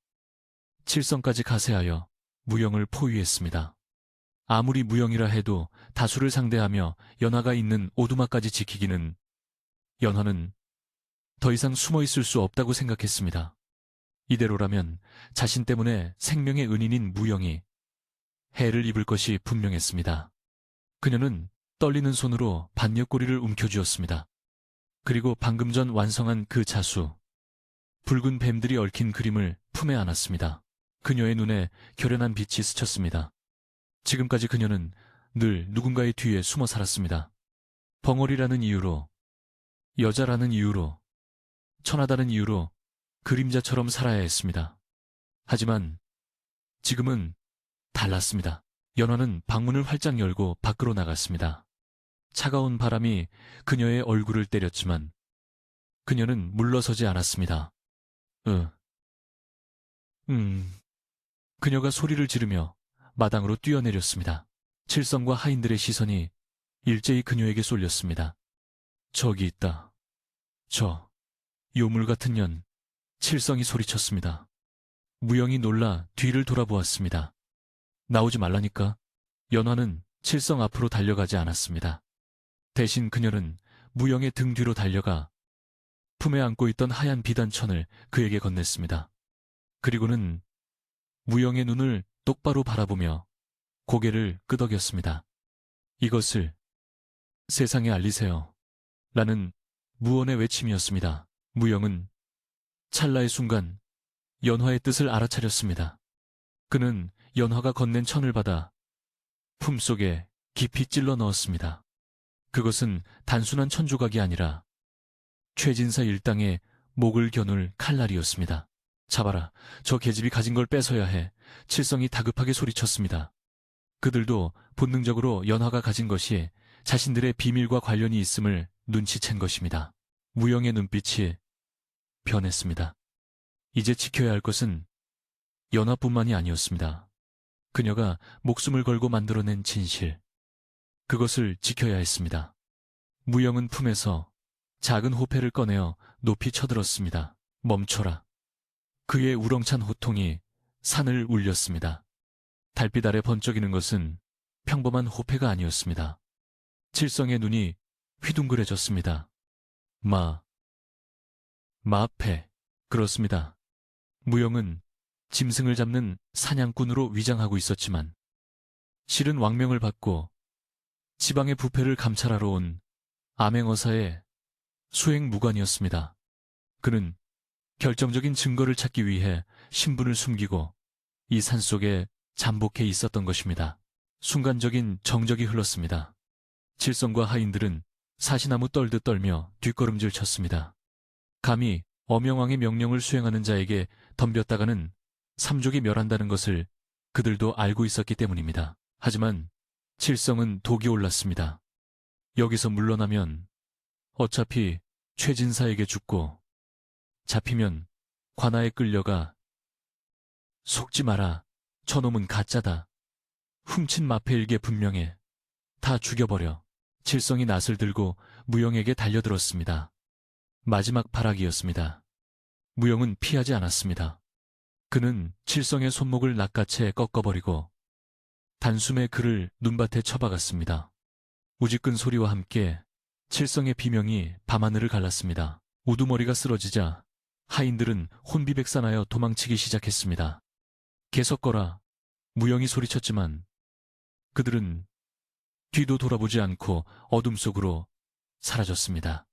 S1: 칠성까지 가세하여 무영을 포위했습니다. 아무리 무영이라 해도 다수를 상대하며 연화가 있는 오두막까지 지키기는 연화는 더 이상 숨어 있을 수 없다고 생각했습니다. 이대로라면 자신 때문에 생명의 은인인 무영이 해를 입을 것이 분명했습니다. 그녀는 떨리는 손으로 반려꼬리를 움켜쥐었습니다. 그리고 방금 전 완성한 그 자수, 붉은 뱀들이 얽힌 그림을 품에 안았습니다. 그녀의 눈에 결연한 빛이 스쳤습니다. 지금까지 그녀는 늘 누군가의 뒤에 숨어 살았습니다. 벙어리라는 이유로, 여자라는 이유로, 천하다는 이유로 그림자처럼 살아야 했습니다. 하지만 지금은 달랐습니다. 연화는 방문을 활짝 열고 밖으로 나갔습니다. 차가운 바람이 그녀의 얼굴을 때렸지만 그녀는 물러서지 않았습니다. 그녀가 소리를 지르며 마당으로 뛰어내렸습니다. 칠성과 하인들의 시선이 일제히 그녀에게 쏠렸습니다. 저기 있다. 저 요물 같은 년. 칠성이 소리쳤습니다. 무영이 놀라 뒤를 돌아보았습니다. 나오지 말라니까. 연화는 칠성 앞으로 달려가지 않았습니다. 대신 그녀는 무영의 등 뒤로 달려가 품에 안고 있던 하얀 비단천을 그에게 건넸습니다. 그리고는 무영의 눈을 똑바로 바라보며 고개를 끄덕였습니다. 이것을 세상에 알리세요. 라는 무언의 외침이었습니다. 무영은 찰나의 순간 연화의 뜻을 알아차렸습니다. 그는 연화가 건넨 천을 받아 품속에 깊이 찔러 넣었습니다. 그것은 단순한 천조각이 아니라 최진사 일당의 목을 겨눌 칼날이었습니다. 잡아라. 저 계집이 가진 걸 뺏어야 해. 칠성이 다급하게 소리쳤습니다. 그들도 본능적으로 연화가 가진 것이 자신들의 비밀과 관련이 있음을 눈치챈 것입니다. 무영의 눈빛이 변했습니다. 이제 지켜야 할 것은 연화뿐만이 아니었습니다. 그녀가 목숨을 걸고 만들어낸 진실. 그것을 지켜야 했습니다. 무영은 품에서 작은 호패를 꺼내어 높이 쳐들었습니다. 멈춰라. 그의 우렁찬 호통이 산을 울렸습니다. 달빛 아래 번쩍이는 것은 평범한 호패가 아니었습니다. 칠성의 눈이 휘둥그레졌습니다. 마패. 그렇습니다. 무영은 짐승을 잡는 사냥꾼으로 위장하고 있었지만 실은 왕명을 받고 지방의 부패를 감찰하러 온 암행어사의 수행무관이었습니다. 그는 결정적인 증거를 찾기 위해 신분을 숨기고 이 산속에 잠복해 있었던 것입니다. 순간적인 정적이 흘렀습니다. 칠성과 하인들은 사시나무 떨듯 떨며 뒷걸음질 쳤습니다. 감히 엄영왕의 명령을 수행하는 자에게 덤볐다가는 삼족이 멸한다는 것을 그들도 알고 있었기 때문입니다. 하지만 칠성은 독이 올랐습니다. 여기서 물러나면 어차피 최진사에게 죽고 잡히면 관아에 끌려가. 속지 마라. 저놈은 가짜다. 훔친 마패일게 분명해. 다 죽여버려. 칠성이 낫을 들고 무영에게 달려들었습니다. 마지막 발악이었습니다. 무영은 피하지 않았습니다. 그는 칠성의 손목을 낚아채 꺾어버리고 단숨에 그를 눈밭에 처박았습니다. 우지끈 소리와 함께 칠성의 비명이 밤하늘을 갈랐습니다. 우두머리가 쓰러지자 하인들은 혼비백산하여 도망치기 시작했습니다. 계속 거라. 무영이 소리쳤지만 그들은 뒤도 돌아보지 않고 어둠 속으로 사라졌습니다.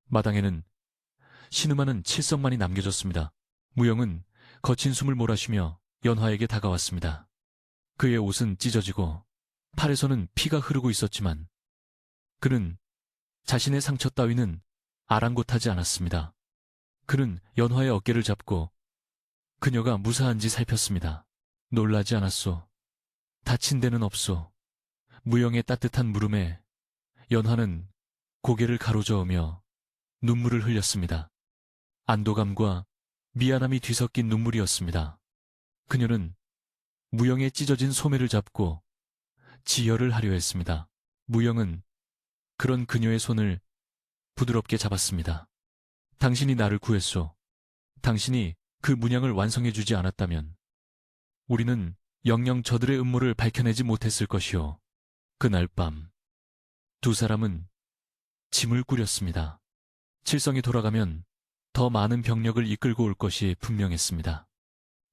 S1: 마당에는 신음하는 칠성만이 남겨졌습니다. 무영은 거친 숨을 몰아쉬며 연화에게 다가왔습니다. 그의 옷은 찢어지고 팔에서는 피가 흐르고 있었지만 그는 자신의 상처 따위는 아랑곳하지 않았습니다. 그는 연화의 어깨를 잡고 그녀가 무사한지 살폈습니다. 놀라지 않았소. 다친 데는 없소. 무영의 따뜻한 물음에 연화는 고개를 가로저으며 눈물을 흘렸습니다. 안도감과 미안함이 뒤섞인 눈물이었습니다. 그녀는 무영의 찢어진 소매를 잡고 지혈을 하려 했습니다. 무영은 그런 그녀의 손을 부드럽게 잡았습니다. 당신이 나를 구했소. 당신이 그 문양을 완성해주지 않았다면 우리는 영영 저들의 음모를 밝혀내지 못했을 것이오. 그날 밤 두 사람은 짐을 꾸렸습니다. 칠성이 돌아가면 더 많은 병력을 이끌고 올 것이 분명했습니다.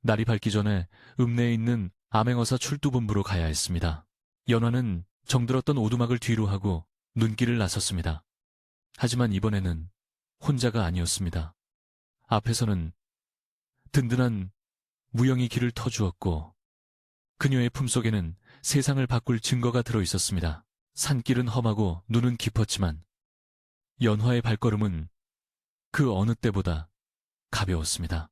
S1: 날이 밝기 전에 읍내에 있는 암행어사 출두본부로 가야 했습니다. 연화는 정들었던 오두막을 뒤로 하고 눈길을 나섰습니다. 하지만 이번에는 혼자가 아니었습니다. 앞에서는 든든한 무영이 길을 터주었고 그녀의 품속에는 세상을 바꿀 증거가 들어있었습니다. 산길은 험하고 눈은 깊었지만 연화의 발걸음은 그 어느 때보다 가벼웠습니다.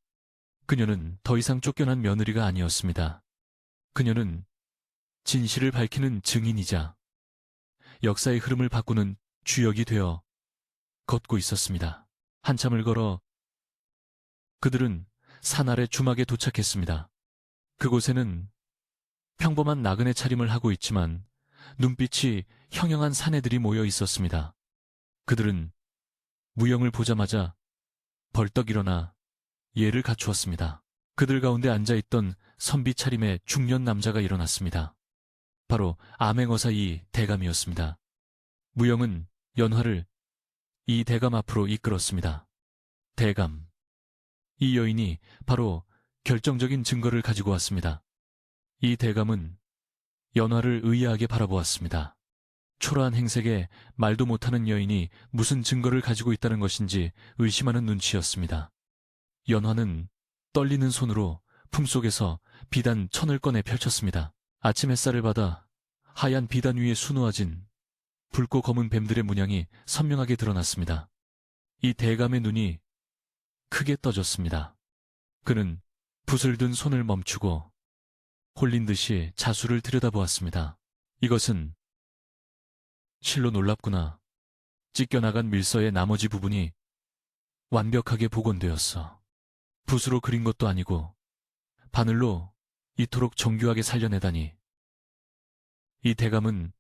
S1: 그녀는 더 이상 쫓겨난 며느리가 아니었습니다. 그녀는 진실을 밝히는 증인이자 역사의 흐름을 바꾸는 주역이 되어 걷고 있었습니다. 한참을 걸어 그들은 산 아래 주막에 도착했습니다. 그곳에는 평범한 나그네 차림을 하고 있지만 눈빛이 형형한 사내들이 모여 있었습니다. 그들은 무영을 보자마자 벌떡 일어나 예를 갖추었습니다. 그들 가운데 앉아있던 선비 차림의 중년 남자가 일어났습니다. 바로 암행어사 이 대감이었습니다. 무영은 연화를 이 대감 앞으로 이끌었습니다. 대감. 이 여인이 바로 결정적인 증거를 가지고 왔습니다. 이 대감은 연화를 의아하게 바라보았습니다. 초라한 행색에 말도 못하는 여인이 무슨 증거를 가지고 있다는 것인지 의심하는 눈치였습니다. 연화는 떨리는 손으로 품속에서 비단 1000을 꺼내 펼쳤습니다. 아침 햇살을 받아 하얀 비단 위에 수놓아진 붉고 검은 뱀들의 문양이 선명하게 드러났습니다. 이 대감의 눈이 크게 떠졌습니다. 그는 붓을 든 손을 멈추고 홀린 듯이 자수를 들여다보았습니다. 이것은 실로 놀랍구나. 찢겨나간 밀서의 나머지 부분이 완벽하게 복원되었어. 붓으로 그린 것도 아니고 바늘로 이토록 정교하게 살려내다니. 이 대감은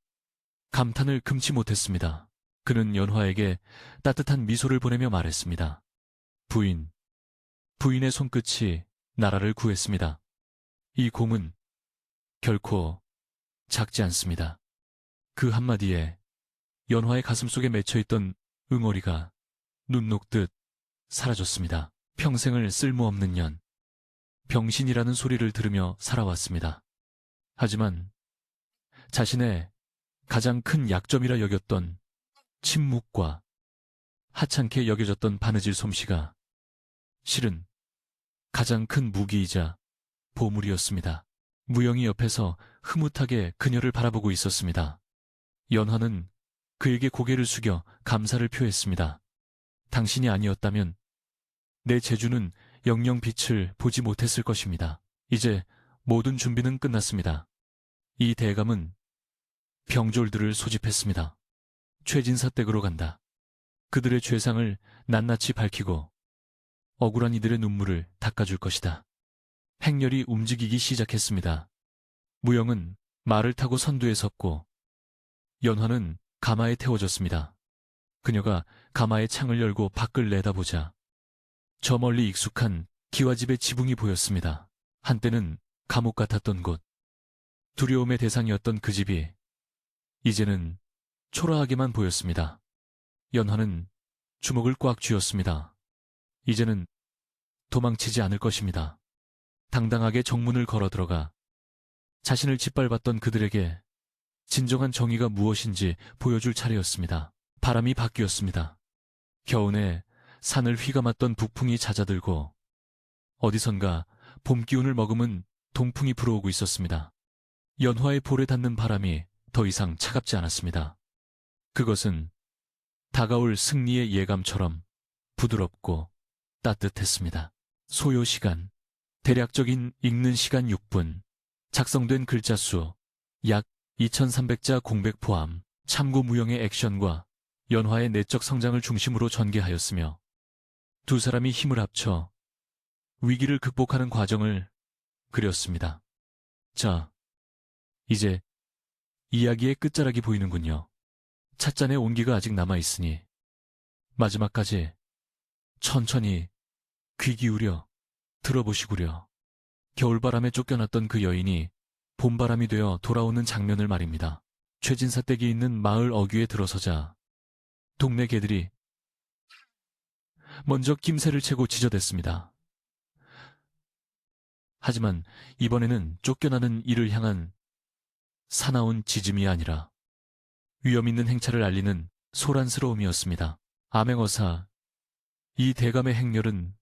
S1: 감탄을 금치 못했습니다. 그는 연화에게 따뜻한 미소를 보내며 말했습니다. 부인의 손끝이 나라를 구했습니다. 이 공은 결코 작지 않습니다. 그 한마디에 연화의 가슴속에 맺혀있던 응어리가 눈 녹듯 사라졌습니다. 평생을 쓸모없는 년, 병신이라는 소리를 들으며 살아왔습니다. 하지만 자신의 가장 큰 약점이라 여겼던 침묵과 하찮게 여겨졌던 바느질 솜씨가 실은 가장 큰 무기이자 보물이었습니다. 무영이 옆에서 흐뭇하게 그녀를 바라보고 있었습니다. 연화는 그에게 고개를 숙여 감사를 표했습니다. 당신이 아니었다면 내 재주는 영영 빛을 보지 못했을 것입니다. 이제 모든 준비는 끝났습니다. 이 대감은 병졸들을 소집했습니다. 최진사 댁으로 간다. 그들의 죄상을 낱낱이 밝히고 억울한 이들의 눈물을 닦아줄 것이다. 행렬이 움직이기 시작했습니다. 무영은 말을 타고 선두에 섰고 연화는 가마에 태워졌습니다. 그녀가 가마의 창을 열고 밖을 내다보자 저 멀리 익숙한 기와집의 지붕이 보였습니다. 한때는 감옥 같았던 곳, 두려움의 대상이었던 그 집이 이제는 초라하게만 보였습니다. 연화는 주먹을 꽉 쥐었습니다. 이제는 도망치지 않을 것입니다. 당당하게 정문을 걸어 들어가 자신을 짓밟았던 그들에게 진정한 정의가 무엇인지 보여줄 차례였습니다. 바람이 바뀌었습니다. 겨우내 산을 휘감았던 북풍이 잦아들고 어디선가 봄 기운을 머금은 동풍이 불어오고 있었습니다. 연화의 볼에 닿는 바람이 더 이상 차갑지 않았습니다. 그것은 다가올 승리의 예감처럼 부드럽고 따뜻했습니다. 소요 시간, 대략적인 읽는 시간 6분, 작성된 글자 수 약 2300자 공백 포함, 참고 무영의 액션과 연화의 내적 성장을 중심으로 전개하였으며 두 사람이 힘을 합쳐 위기를 극복하는 과정을 그렸습니다. 자, 이제 이야기의 끝자락이 보이는군요. 찻잔에 온기가 아직 남아있으니 마지막까지 천천히 귀 기울여 들어보시구려. 겨울바람에 쫓겨났던 그 여인이 봄바람이 되어 돌아오는 장면을 말입니다. 최진사 댁이 있는 마을 어귀에 들어서자 동네 개들이 먼저 낌새를 채고 지저댔습니다. 하지만 이번에는 쫓겨나는 이를 향한 사나운 짖음이 아니라 위험 있는 행차를 알리는 소란스러움이었습니다. 암행어사, 이 대감의 행렬은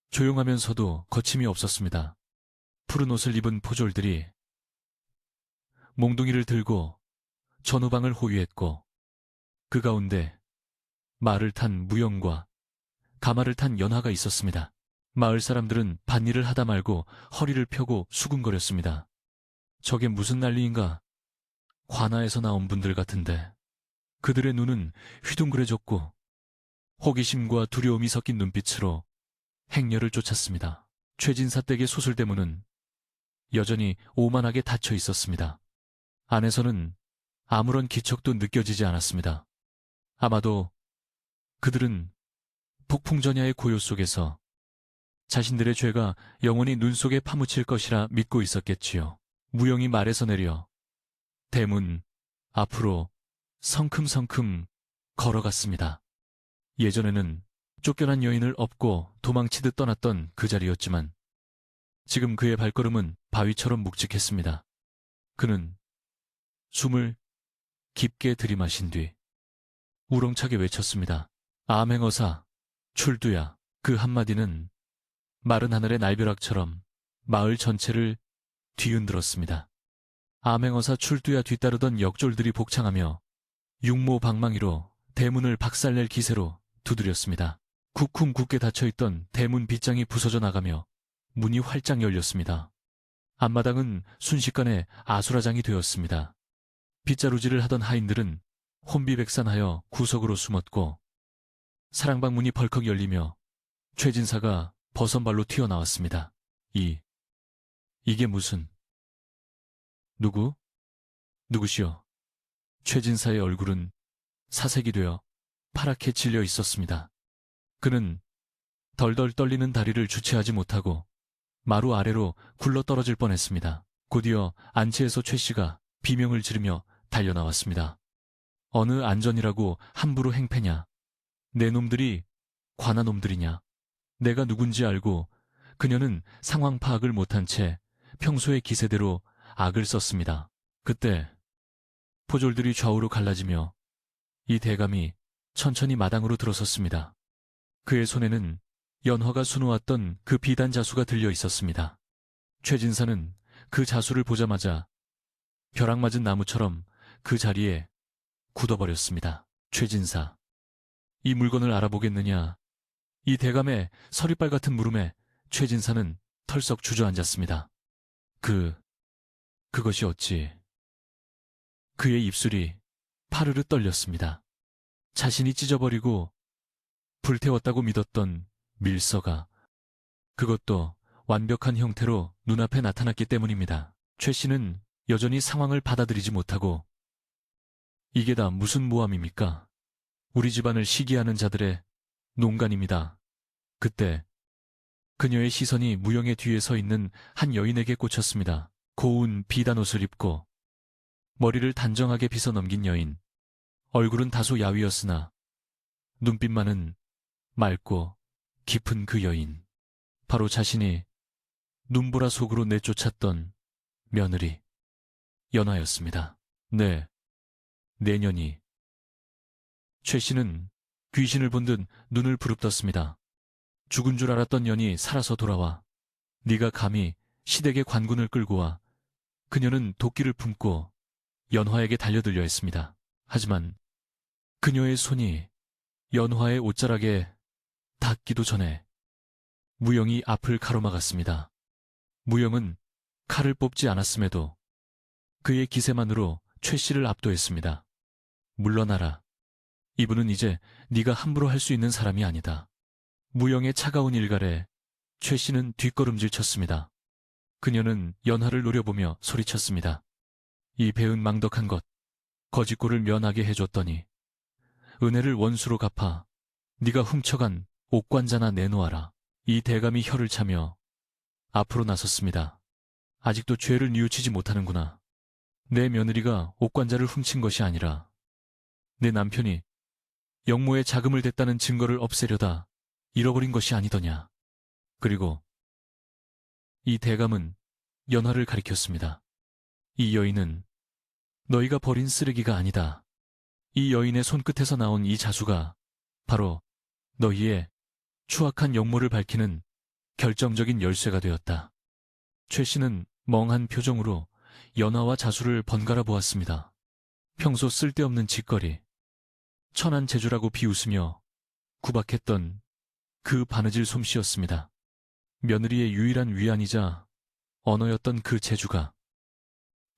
S1: 조용하면서도 거침이 없었습니다. 푸른 옷을 입은 포졸들이 몽둥이를 들고 전후방을 호위했고 그 가운데 말을 탄 무영과 가마를 탄 연화가 있었습니다. 마을 사람들은 밭일을 하다 말고 허리를 펴고 수군거렸습니다. 저게 무슨 난리인가? 관아에서 나온 분들 같은데. 그들의 눈은 휘둥그레졌고 호기심과 두려움이 섞인 눈빛으로 행렬을 쫓았습니다. 최진사 댁의 소술대문은 여전히 오만하게 닫혀 있었습니다. 안에서는 아무런 기척도 느껴지지 않았습니다. 아마도 그들은 폭풍전야의 고요 속에서 자신들의 죄가 영원히 눈 속에 파묻힐 것이라 믿고 있었겠지요. 무영이 말에서 내려 대문 앞으로 성큼성큼 걸어갔습니다. 예전에는 쫓겨난 여인을 업고 도망치듯 떠났던 그 자리였지만 지금 그의 발걸음은 바위처럼 묵직했습니다. 그는 숨을 깊게 들이마신 뒤 우렁차게 외쳤습니다. 암행어사, 출두야. 그 한마디는 마른 하늘의 날벼락처럼 마을 전체를 뒤흔들었습니다. 암행어사 출두야 뒤따르던 역졸들이 복창하며 육모방망이로 대문을 박살낼 기세로 두드렸습니다. 쿵쿵 굳게 닫혀있던 대문 빗장이 부서져 나가며 문이 활짝 열렸습니다. 앞마당은 순식간에 아수라장이 되었습니다. 빗자루질을 하던 하인들은 혼비백산하여 구석으로 숨었고 사랑방 문이 벌컥 열리며 최진사가 버선발로 튀어나왔습니다. 이게 무슨... 누구시오? 최진사의 얼굴은 사색이 되어 파랗게 질려 있었습니다. 그는 덜덜 떨리는 다리를 주체하지 못하고 마루 아래로 굴러 떨어질 뻔했습니다. 곧이어 안치에서 최 씨가 비명을 지르며 달려나왔습니다. 어느 안전이라고 함부로 행패냐. 내 놈들이 관아놈들이냐. 내가 누군지 알고 그녀는 상황 파악을 못한 채 평소의 기세대로 악을 썼습니다. 그때 포졸들이 좌우로 갈라지며 이 대감이 천천히 마당으로 들어섰습니다. 그의 손에는 연화가 수놓았던 그 비단 자수가 들려 있었습니다. 최진사는 그 자수를 보자마자 벼락 맞은 나무처럼 그 자리에 굳어버렸습니다. 최진사, 이 물건을 알아보겠느냐. 이 대감의 서리빨 같은 물음에 최진사는 털썩 주저앉았습니다. 그것이 어찌. 그의 입술이 파르르 떨렸습니다. 자신이 찢어버리고 불태웠다고 믿었던 밀서가, 그것도 완벽한 형태로 눈앞에 나타났기 때문입니다. 최 씨는 여전히 상황을 받아들이지 못하고 이게 다 무슨 모함입니까? 우리 집안을 시기하는 자들의 농간입니다. 그때 그녀의 시선이 무영의 뒤에 서 있는 한 여인에게 꽂혔습니다. 고운 비단 옷을 입고 머리를 단정하게 빗어 넘긴 여인. 얼굴은 다소 야위었으나 눈빛만은 맑고 깊은 그 여인. 바로 자신이 눈보라 속으로 내쫓았던 며느리 연화였습니다. 네, 내년이. 최 씨는 귀신을 본 듯 눈을 부릅떴습니다. 죽은 줄 알았던 년이 살아서 돌아와 네가 감히 시댁의 관군을 끌고 와. 그녀는 도끼를 품고 연화에게 달려들려 했습니다. 하지만 그녀의 손이 연화의 옷자락에 닿기도 전에 무영이 앞을 가로막았습니다. 무영은 칼을 뽑지 않았음에도 그의 기세만으로 최 씨를 압도했습니다. 물러나라. 이분은 이제 네가 함부로 할 수 있는 사람이 아니다. 무영의 차가운 일갈에 최 씨는 뒷걸음질 쳤습니다. 그녀는 연화를 노려보며 소리쳤습니다. 이 배은 망덕한 것, 거짓골을 면하게 해줬더니 은혜를 원수로 갚아 네가 훔쳐간 옥관자나 내놓아라. 이 대감이 혀를 차며 앞으로 나섰습니다. 아직도 죄를 뉘우치지 못하는구나. 내 며느리가 옥관자를 훔친 것이 아니라 내 남편이 영모의 자금을 댔다는 증거를 없애려다 잃어버린 것이 아니더냐. 그리고 이 대감은 연화를 가리켰습니다. 이 여인은 너희가 버린 쓰레기가 아니다. 이 여인의 손끝에서 나온 이 자수가 바로 너희의 추악한 영모를 밝히는 결정적인 열쇠가 되었다. 최 씨는 멍한 표정으로 연화와 자수를 번갈아 보았습니다. 평소 쓸데없는 짓거리, 천한 재주라고 비웃으며 구박했던 그 바느질 솜씨였습니다. 며느리의 유일한 위안이자 언어였던 그 재주가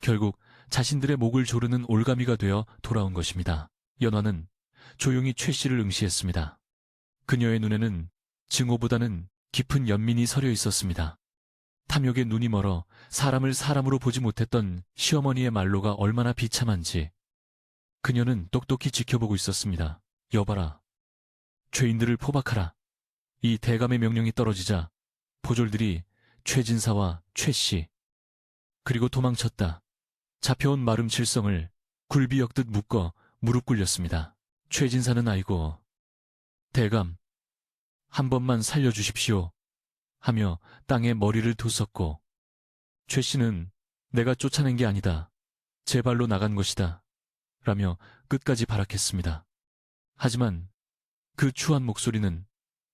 S1: 결국 자신들의 목을 조르는 올가미가 되어 돌아온 것입니다. 연화는 조용히 최 씨를 응시했습니다. 그녀의 눈에는 증오보다는 깊은 연민이 서려 있었습니다. 탐욕에 눈이 멀어 사람을 사람으로 보지 못했던 시어머니의 말로가 얼마나 비참한지 그녀는 똑똑히 지켜보고 있었습니다. 여봐라. 죄인들을 포박하라. 이 대감의 명령이 떨어지자 포졸들이 최진사와 최 씨, 그리고 도망쳤다. 잡혀온 마름 칠성을 굴비 엮듯 묶어 무릎 꿇렸습니다. 최진사는 아이고, 대감, 한 번만 살려주십시오 하며 땅에 머리를 두었고, 최 씨는 내가 쫓아낸 게 아니다. 제 발로 나간 것이다 라며 끝까지 발악했습니다. 하지만 그 추한 목소리는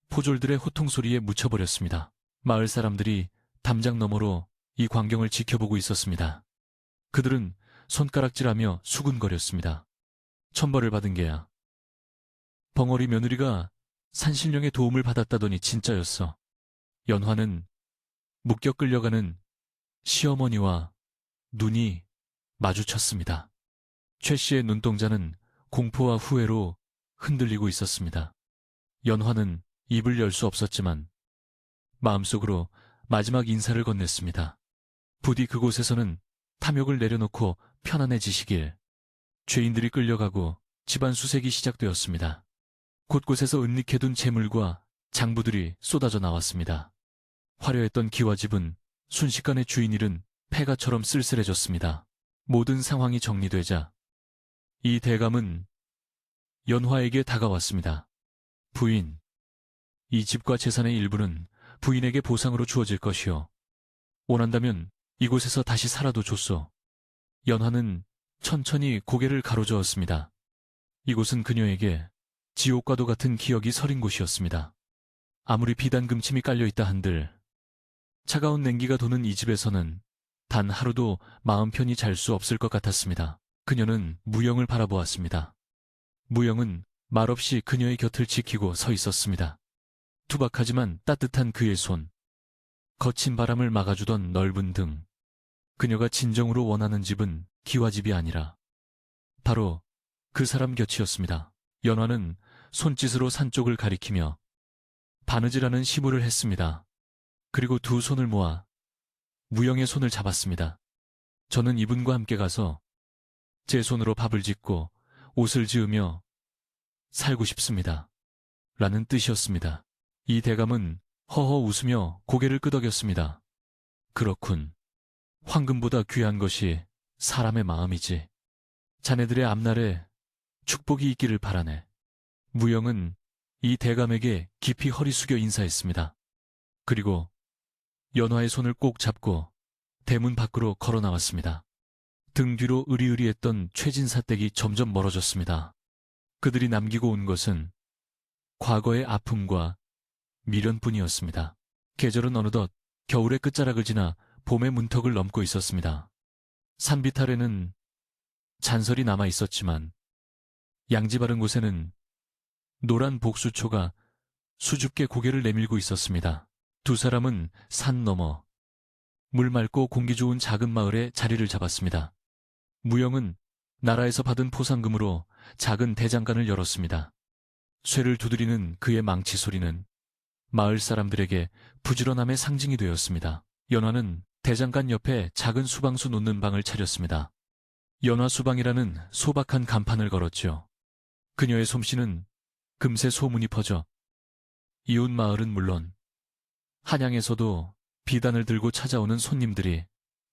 S1: 포졸들의 호통소리에 묻혀버렸습니다. 마을 사람들이 담장 너머로 이 광경을 지켜보고 있었습니다. 그들은 손가락질하며 수군거렸습니다. 천벌을 받은 게야. 벙어리 며느리가 산신령의 도움을 받았다더니 진짜였어. 연화는 묶여 끌려가는 시어머니와 눈이 마주쳤습니다. 최 씨의 눈동자는 공포와 후회로 흔들리고 있었습니다. 연화는 입을 열 수 없었지만 마음속으로 마지막 인사를 건넸습니다. 부디 그곳에서는 탐욕을 내려놓고 편안해지시길. 죄인들이 끌려가고 집안 수색이 시작되었습니다. 곳곳에서 은닉해둔 재물과 장부들이 쏟아져 나왔습니다. 화려했던 기와집은 순식간에 주인 잃은 폐가처럼 쓸쓸해졌습니다. 모든 상황이 정리되자 이 대감은 연화에게 다가왔습니다. 부인, 이 집과 재산의 일부는 부인에게 보상으로 주어질 것이요. 원한다면 이곳에서 다시 살아도 좋소. 연화는 천천히 고개를 가로저었습니다. 이곳은 그녀에게 지옥과도 같은 기억이 서린 곳이었습니다. 아무리 비단금침이 깔려있다 한들 차가운 냉기가 도는 이 집에서는 단 하루도 마음 편히 잘 수 없을 것 같았습니다. 그녀는 무영을 바라보았습니다. 무영은 말없이 그녀의 곁을 지키고 서 있었습니다. 투박하지만 따뜻한 그의 손, 거친 바람을 막아주던 넓은 등, 그녀가 진정으로 원하는 집은 기와집이 아니라 바로 그 사람 곁이었습니다. 연화는 손짓으로 산 쪽을 가리키며 바느질하는 시무를 했습니다. 그리고 두 손을 모아 무영의 손을 잡았습니다. 저는 이분과 함께 가서 제 손으로 밥을 짓고 옷을 지으며 살고 싶습니다. 라는 뜻이었습니다. 이 대감은 허허 웃으며 고개를 끄덕였습니다. 그렇군. 황금보다 귀한 것이 사람의 마음이지. 자네들의 앞날에 축복이 있기를 바라네. 무영은 이 대감에게 깊이 허리 숙여 인사했습니다. 그리고 연화의 손을 꼭 잡고 대문 밖으로 걸어 나왔습니다. 등 뒤로 으리으리했던 최진사댁이 점점 멀어졌습니다. 그들이 남기고 온 것은 과거의 아픔과 미련뿐이었습니다. 계절은 어느덧 겨울의 끝자락을 지나 봄의 문턱을 넘고 있었습니다. 산빛 아래는 잔설이 남아 있었지만 양지 바른 곳에는 노란 복수초가 수줍게 고개를 내밀고 있었습니다. 두 사람은 산 너머 물 맑고 공기 좋은 작은 마을에 자리를 잡았습니다. 무영은 나라에서 받은 포상금으로 작은 대장간을 열었습니다. 쇠를 두드리는 그의 망치 소리는 마을 사람들에게 부지런함의 상징이 되었습니다. 연화는 대장간 옆에 작은 수방수 놓는 방을 차렸습니다. 연화수방이라는 소박한 간판을 걸었죠. 그녀의 솜씨는 금세 소문이 퍼져 이웃 마을은 물론 한양에서도 비단을 들고 찾아오는 손님들이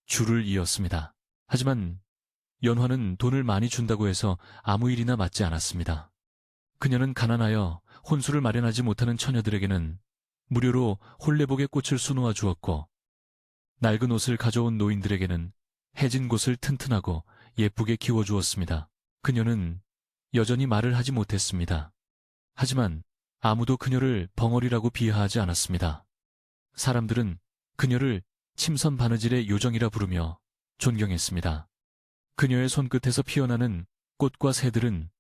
S1: 줄을 이었습니다. 하지만 연화는 돈을 많이 준다고 해서 아무 일이나 맡지 않았습니다. 그녀는 가난하여 혼수를 마련하지 못하는 처녀들에게는 무료로 홀레복의 꽃을 수놓아 주었고 낡은 옷을 가져온 노인들에게는 해진 곳을 튼튼하고 예쁘게 키워주었습니다. 그녀는 여전히 말을 하지 못했습니다. 하지만 아무도 그녀를 벙어리라고 비하하지 않았습니다. 사람들은 그녀를 침선 바느질의 요정이라 부르며 존경했습니다. 그녀의 손끝에서 피어나는 꽃과 새들은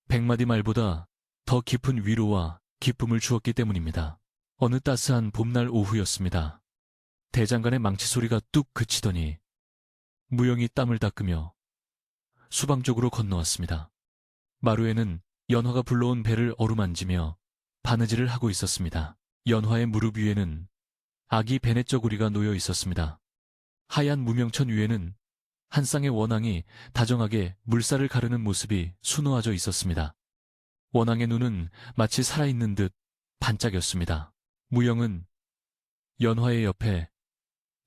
S1: 100마디 말보다 더 깊은 위로와 기쁨을 주었기 때문입니다. 어느 따스한 봄날 오후였습니다. 대장간의 망치 소리가 뚝 그치더니 무영이 땀을 닦으며 수방 쪽으로 건너왔습니다. 마루에는 연화가 불러온 배를 어루만지며 바느질을 하고 있었습니다. 연화의 무릎 위에는 아기 베넷저고리가 놓여 있었습니다. 하얀 무명천 위에는 한 쌍의 원앙이 다정하게 물살을 가르는 모습이 수놓아져 있었습니다. 원앙의 눈은 마치 살아있는 듯 반짝였습니다. 무영은 연화의 옆에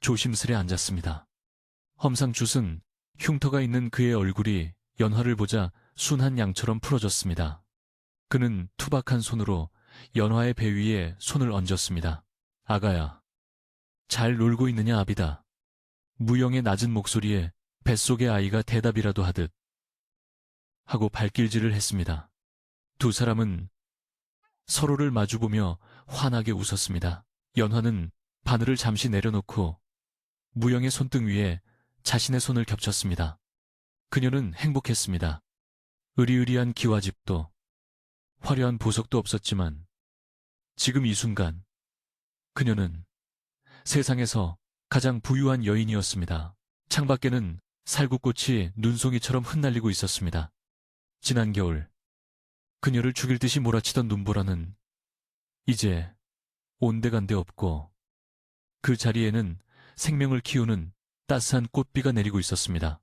S1: 조심스레 앉았습니다. 험상궂은 흉터가 있는 그의 얼굴이 연화를 보자 순한 양처럼 풀어졌습니다. 그는 투박한 손으로 연화의 배 위에 손을 얹었습니다. 아가야, 잘 놀고 있느냐 아비다. 무영의 낮은 목소리에 뱃속의 아이가 대답이라도 하듯 하고 발길질을 했습니다. 두 사람은 서로를 마주보며 환하게 웃었습니다. 연화는 바늘을 잠시 내려놓고 무영의 손등 위에 자신의 손을 겹쳤습니다. 그녀는 행복했습니다. 으리으리한 기와집도 화려한 보석도 없었지만 지금 이 순간 그녀는 세상에서 가장 부유한 여인이었습니다. 창밖에는 살구꽃이 눈송이처럼 흩날리고 있었습니다. 지난 겨울 그녀를 죽일 듯이 몰아치던 눈보라는 이제 온데간데 없고 그 자리에는 생명을 키우는 따스한 꽃비가 내리고 있었습니다.